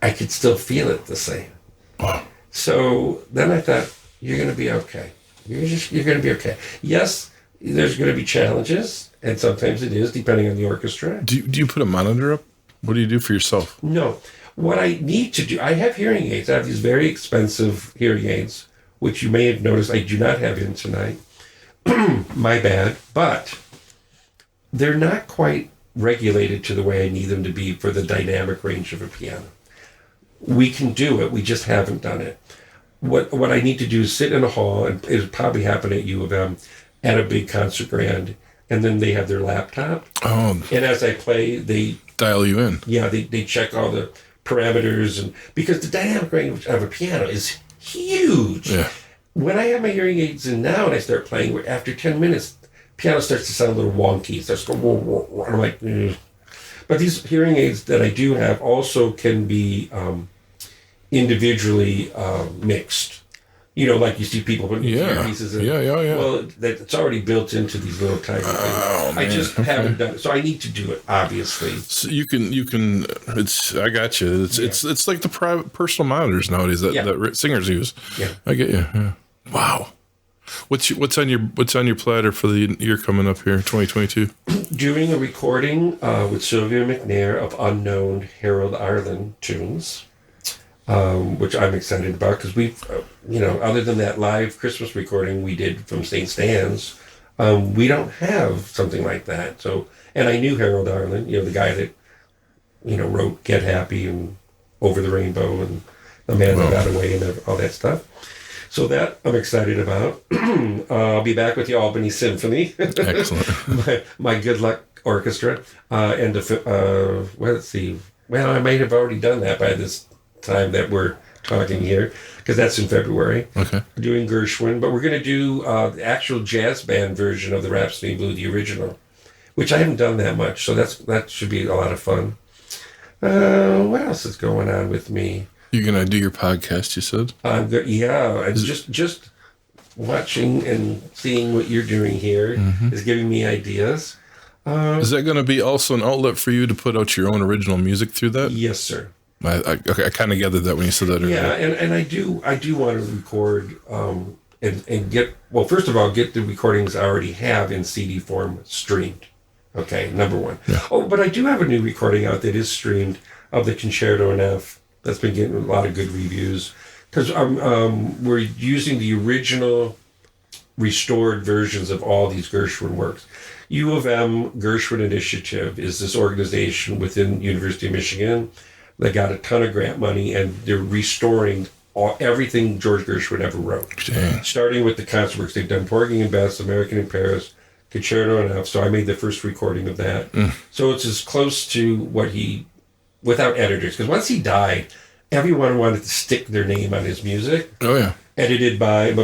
I could still feel it the same. Wow. So then I thought, you're going to be okay. You're going to be okay. Yes, there's going to be challenges, and sometimes it is, depending on the orchestra. Do you put a monitor up? What do you do for yourself? No. What I need to do, I have hearing aids. I have these very expensive hearing aids, which you may have noticed I do not have in tonight. My bad. But they're not quite regulated to the way I need them to be for the dynamic range of a piano. We can do it. We just haven't done it. What I need to do is sit in a hall, and it'll probably happen at U of M, at a big concert grand, and then they have their laptop. Oh. And as I play, they dial you in. Yeah, they check all the parameters, and because the dynamic range of a piano is huge. Yeah. When I have my hearing aids in now and I start playing, after 10 minutes, piano starts to sound a little wonky. It starts to go, whoa, whoa, whoa. I'm like, ugh. But these hearing aids that I do have also can be individually mixed. Like you see people putting pieces in. Yeah. Well, it's already built into these little tiny things. I just haven't done it. So I need to do it, obviously. So you can, I got you. It's like the private personal monitors nowadays that singers use. Yeah. I get you. Yeah. Wow. What's on your platter for the year coming up here, 2022? Doing a recording with Sylvia McNair of unknown Harold Arlen tunes, which I'm excited about because we've, other than that live Christmas recording we did from St. Stan's, we don't have something like that. So, and I knew Harold Arlen, the guy that, wrote Get Happy and Over the Rainbow and The Man That Got Away and all that stuff. So that I'm excited about. I'll be back with the Albany Symphony. Excellent. my Good Luck Orchestra. And let's see. Well, I might have already done that by this time that we're talking here, because that's in February. Okay. We're doing Gershwin, but we're going to do the actual jazz band version of the Rhapsody in Blue, the original, which I haven't done that much. So that should be a lot of fun. What else is going on with me? You're gonna do your podcast, you said? I'm good. Yeah, and just watching and seeing what you're doing here is giving me ideas. Is that going to be also an outlet for you to put out your own original music through that? Yes, sir. I kind of gathered that when you said that earlier. Yeah, and I do want to record and get, well, first of all, get the recordings I already have in CD form streamed. Okay, number one. Yeah. Oh, but I do have a new recording out that is streamed of the Concerto in F. That's been getting a lot of good reviews because we're using the original restored versions of all these Gershwin works. U of M Gershwin Initiative is this organization within University of Michigan that got a ton of grant money, and they're restoring everything George Gershwin ever wrote. Dang. Starting with the concert works. They've done Porgy and Bess, American in Paris, Concerto in F. So I made the first recording of that. So it's as close to what he, without editors, because once he died, everyone wanted to stick their name on his music. Oh, yeah. Edited by, and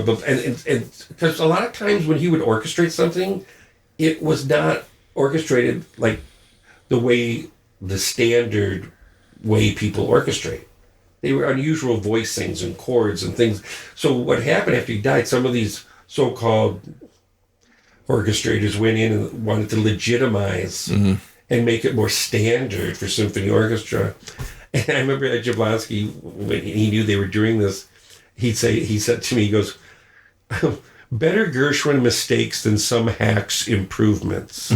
because a lot of times when he would orchestrate something, it was not orchestrated like the standard way people orchestrate. They were unusual voicings and chords and things. So what happened after he died, some of these so-called orchestrators went in and wanted to legitimize and make it more standard for symphony orchestra. And I remember Ed Jablonski, when he knew they were doing this, he said to me, he goes, better Gershwin mistakes than some hacks improvements.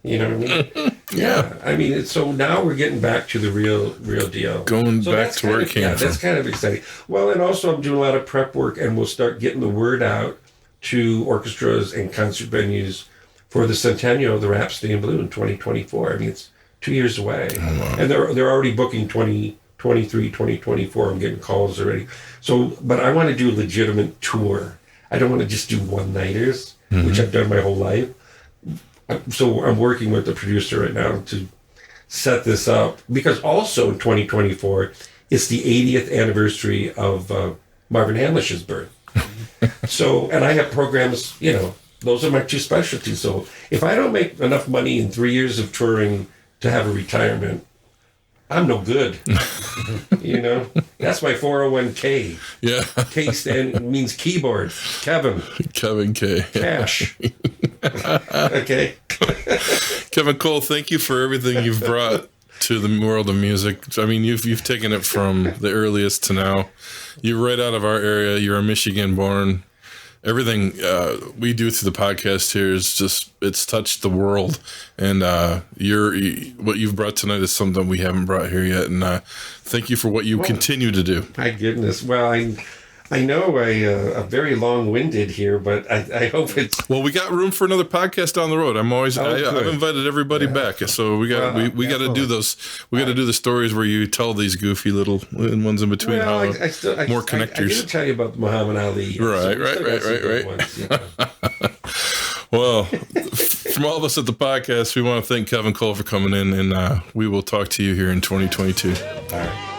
You know what I mean? Yeah. I mean, so now we're getting back to the real deal. Going back to where it came from. That's kind of exciting. Well, and also I'm doing a lot of prep work, and we'll start getting the word out to orchestras and concert venues for the centennial of the Rhapsody in Blue in 2024. I mean, it's 2 years away. Oh, wow. And they're already booking 2023, 2024. I'm getting calls already. So, but I want to do a legitimate tour. I don't want to just do one-nighters, which I've done my whole life. So I'm working with the producer right now to set this up, because also in 2024, it's the 80th anniversary of Marvin Hamlisch's birth. So, and I have programs, those are my two specialties. So if I don't make enough money in 3 years of touring to have a retirement, I'm no good. That's my 401k. Yeah. K means keyboard. Kevin K. Cash. Okay. Kevin Cole, thank you for everything you've brought to the world of music. I mean, you've taken it from the earliest to now. You're right out of our area. You're a Michigan born. Everything we do through the podcast here is it's touched the world. And what you've brought tonight is something we haven't brought here yet. And thank you for what you continue to do. My goodness. Well, I know I'm very long-winded here, but I hope it's... Well, we got room for another podcast down the road. I've invited everybody back, so we got to do those. We got to do the stories where you tell these goofy little ones in between. Well, more connectors. I didn't tell you about Muhammad Ali. Right. Well, from all of us at the podcast, we want to thank Kevin Cole for coming in, and we will talk to you here in 2022. All right.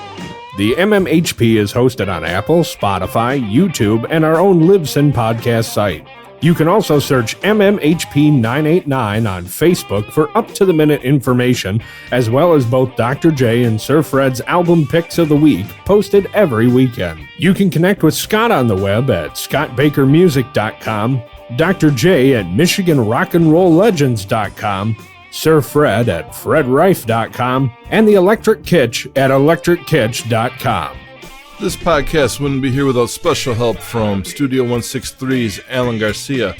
The MMHP is hosted on Apple, Spotify, YouTube, and our own Libsyn podcast site. You can also search MMHP989 on Facebook for up-to-the-minute information, as well as both Dr. J and Sir Fred's album picks of the week, posted every weekend. You can connect with Scott on the web at scottbakermusic.com, Dr. J at michiganrockandrolllegends.com, Sir Fred at fredrife.com, and the Electric Kitsch at electrickitch.com. This podcast wouldn't be here without special help from Studio 163's Alan Garcia,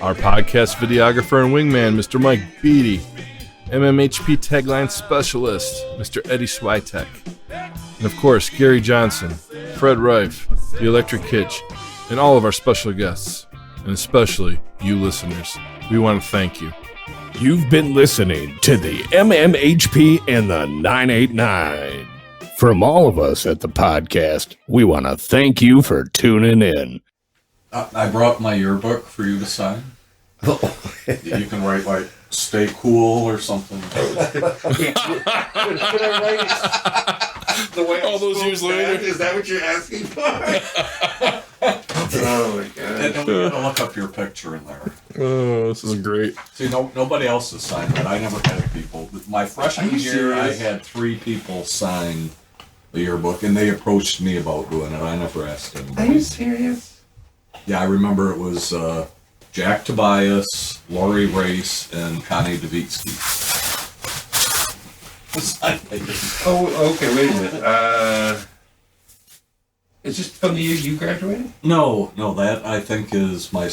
our podcast videographer and wingman, Mr. Mike Beatty, MMHP tagline specialist, Mr. Eddie Switek, and of course, Gary Johnson, Fred Rife, the Electric Kitsch, and all of our special guests, and especially you listeners. We want to thank you. You've been listening to the MMHP and the 989. From all of us at the podcast, we want to thank you for tuning in. I brought my yearbook for you to sign. You can write like "Stay cool" or something. Should I write the way all those years later? Is that what you're asking for? Oh my god! And we gotta look up your picture in there. Oh, this is great. See, nobody else has signed that. I never had people. My freshman year, serious? I had 3 people sign the yearbook, and they approached me about doing it. I never asked anybody. Are you serious? Yeah, I remember it was Jack Tobias, Laurie Race, and Connie Davitsky. Oh, okay. Wait a minute. Is this from the year you graduated? No, that I think is my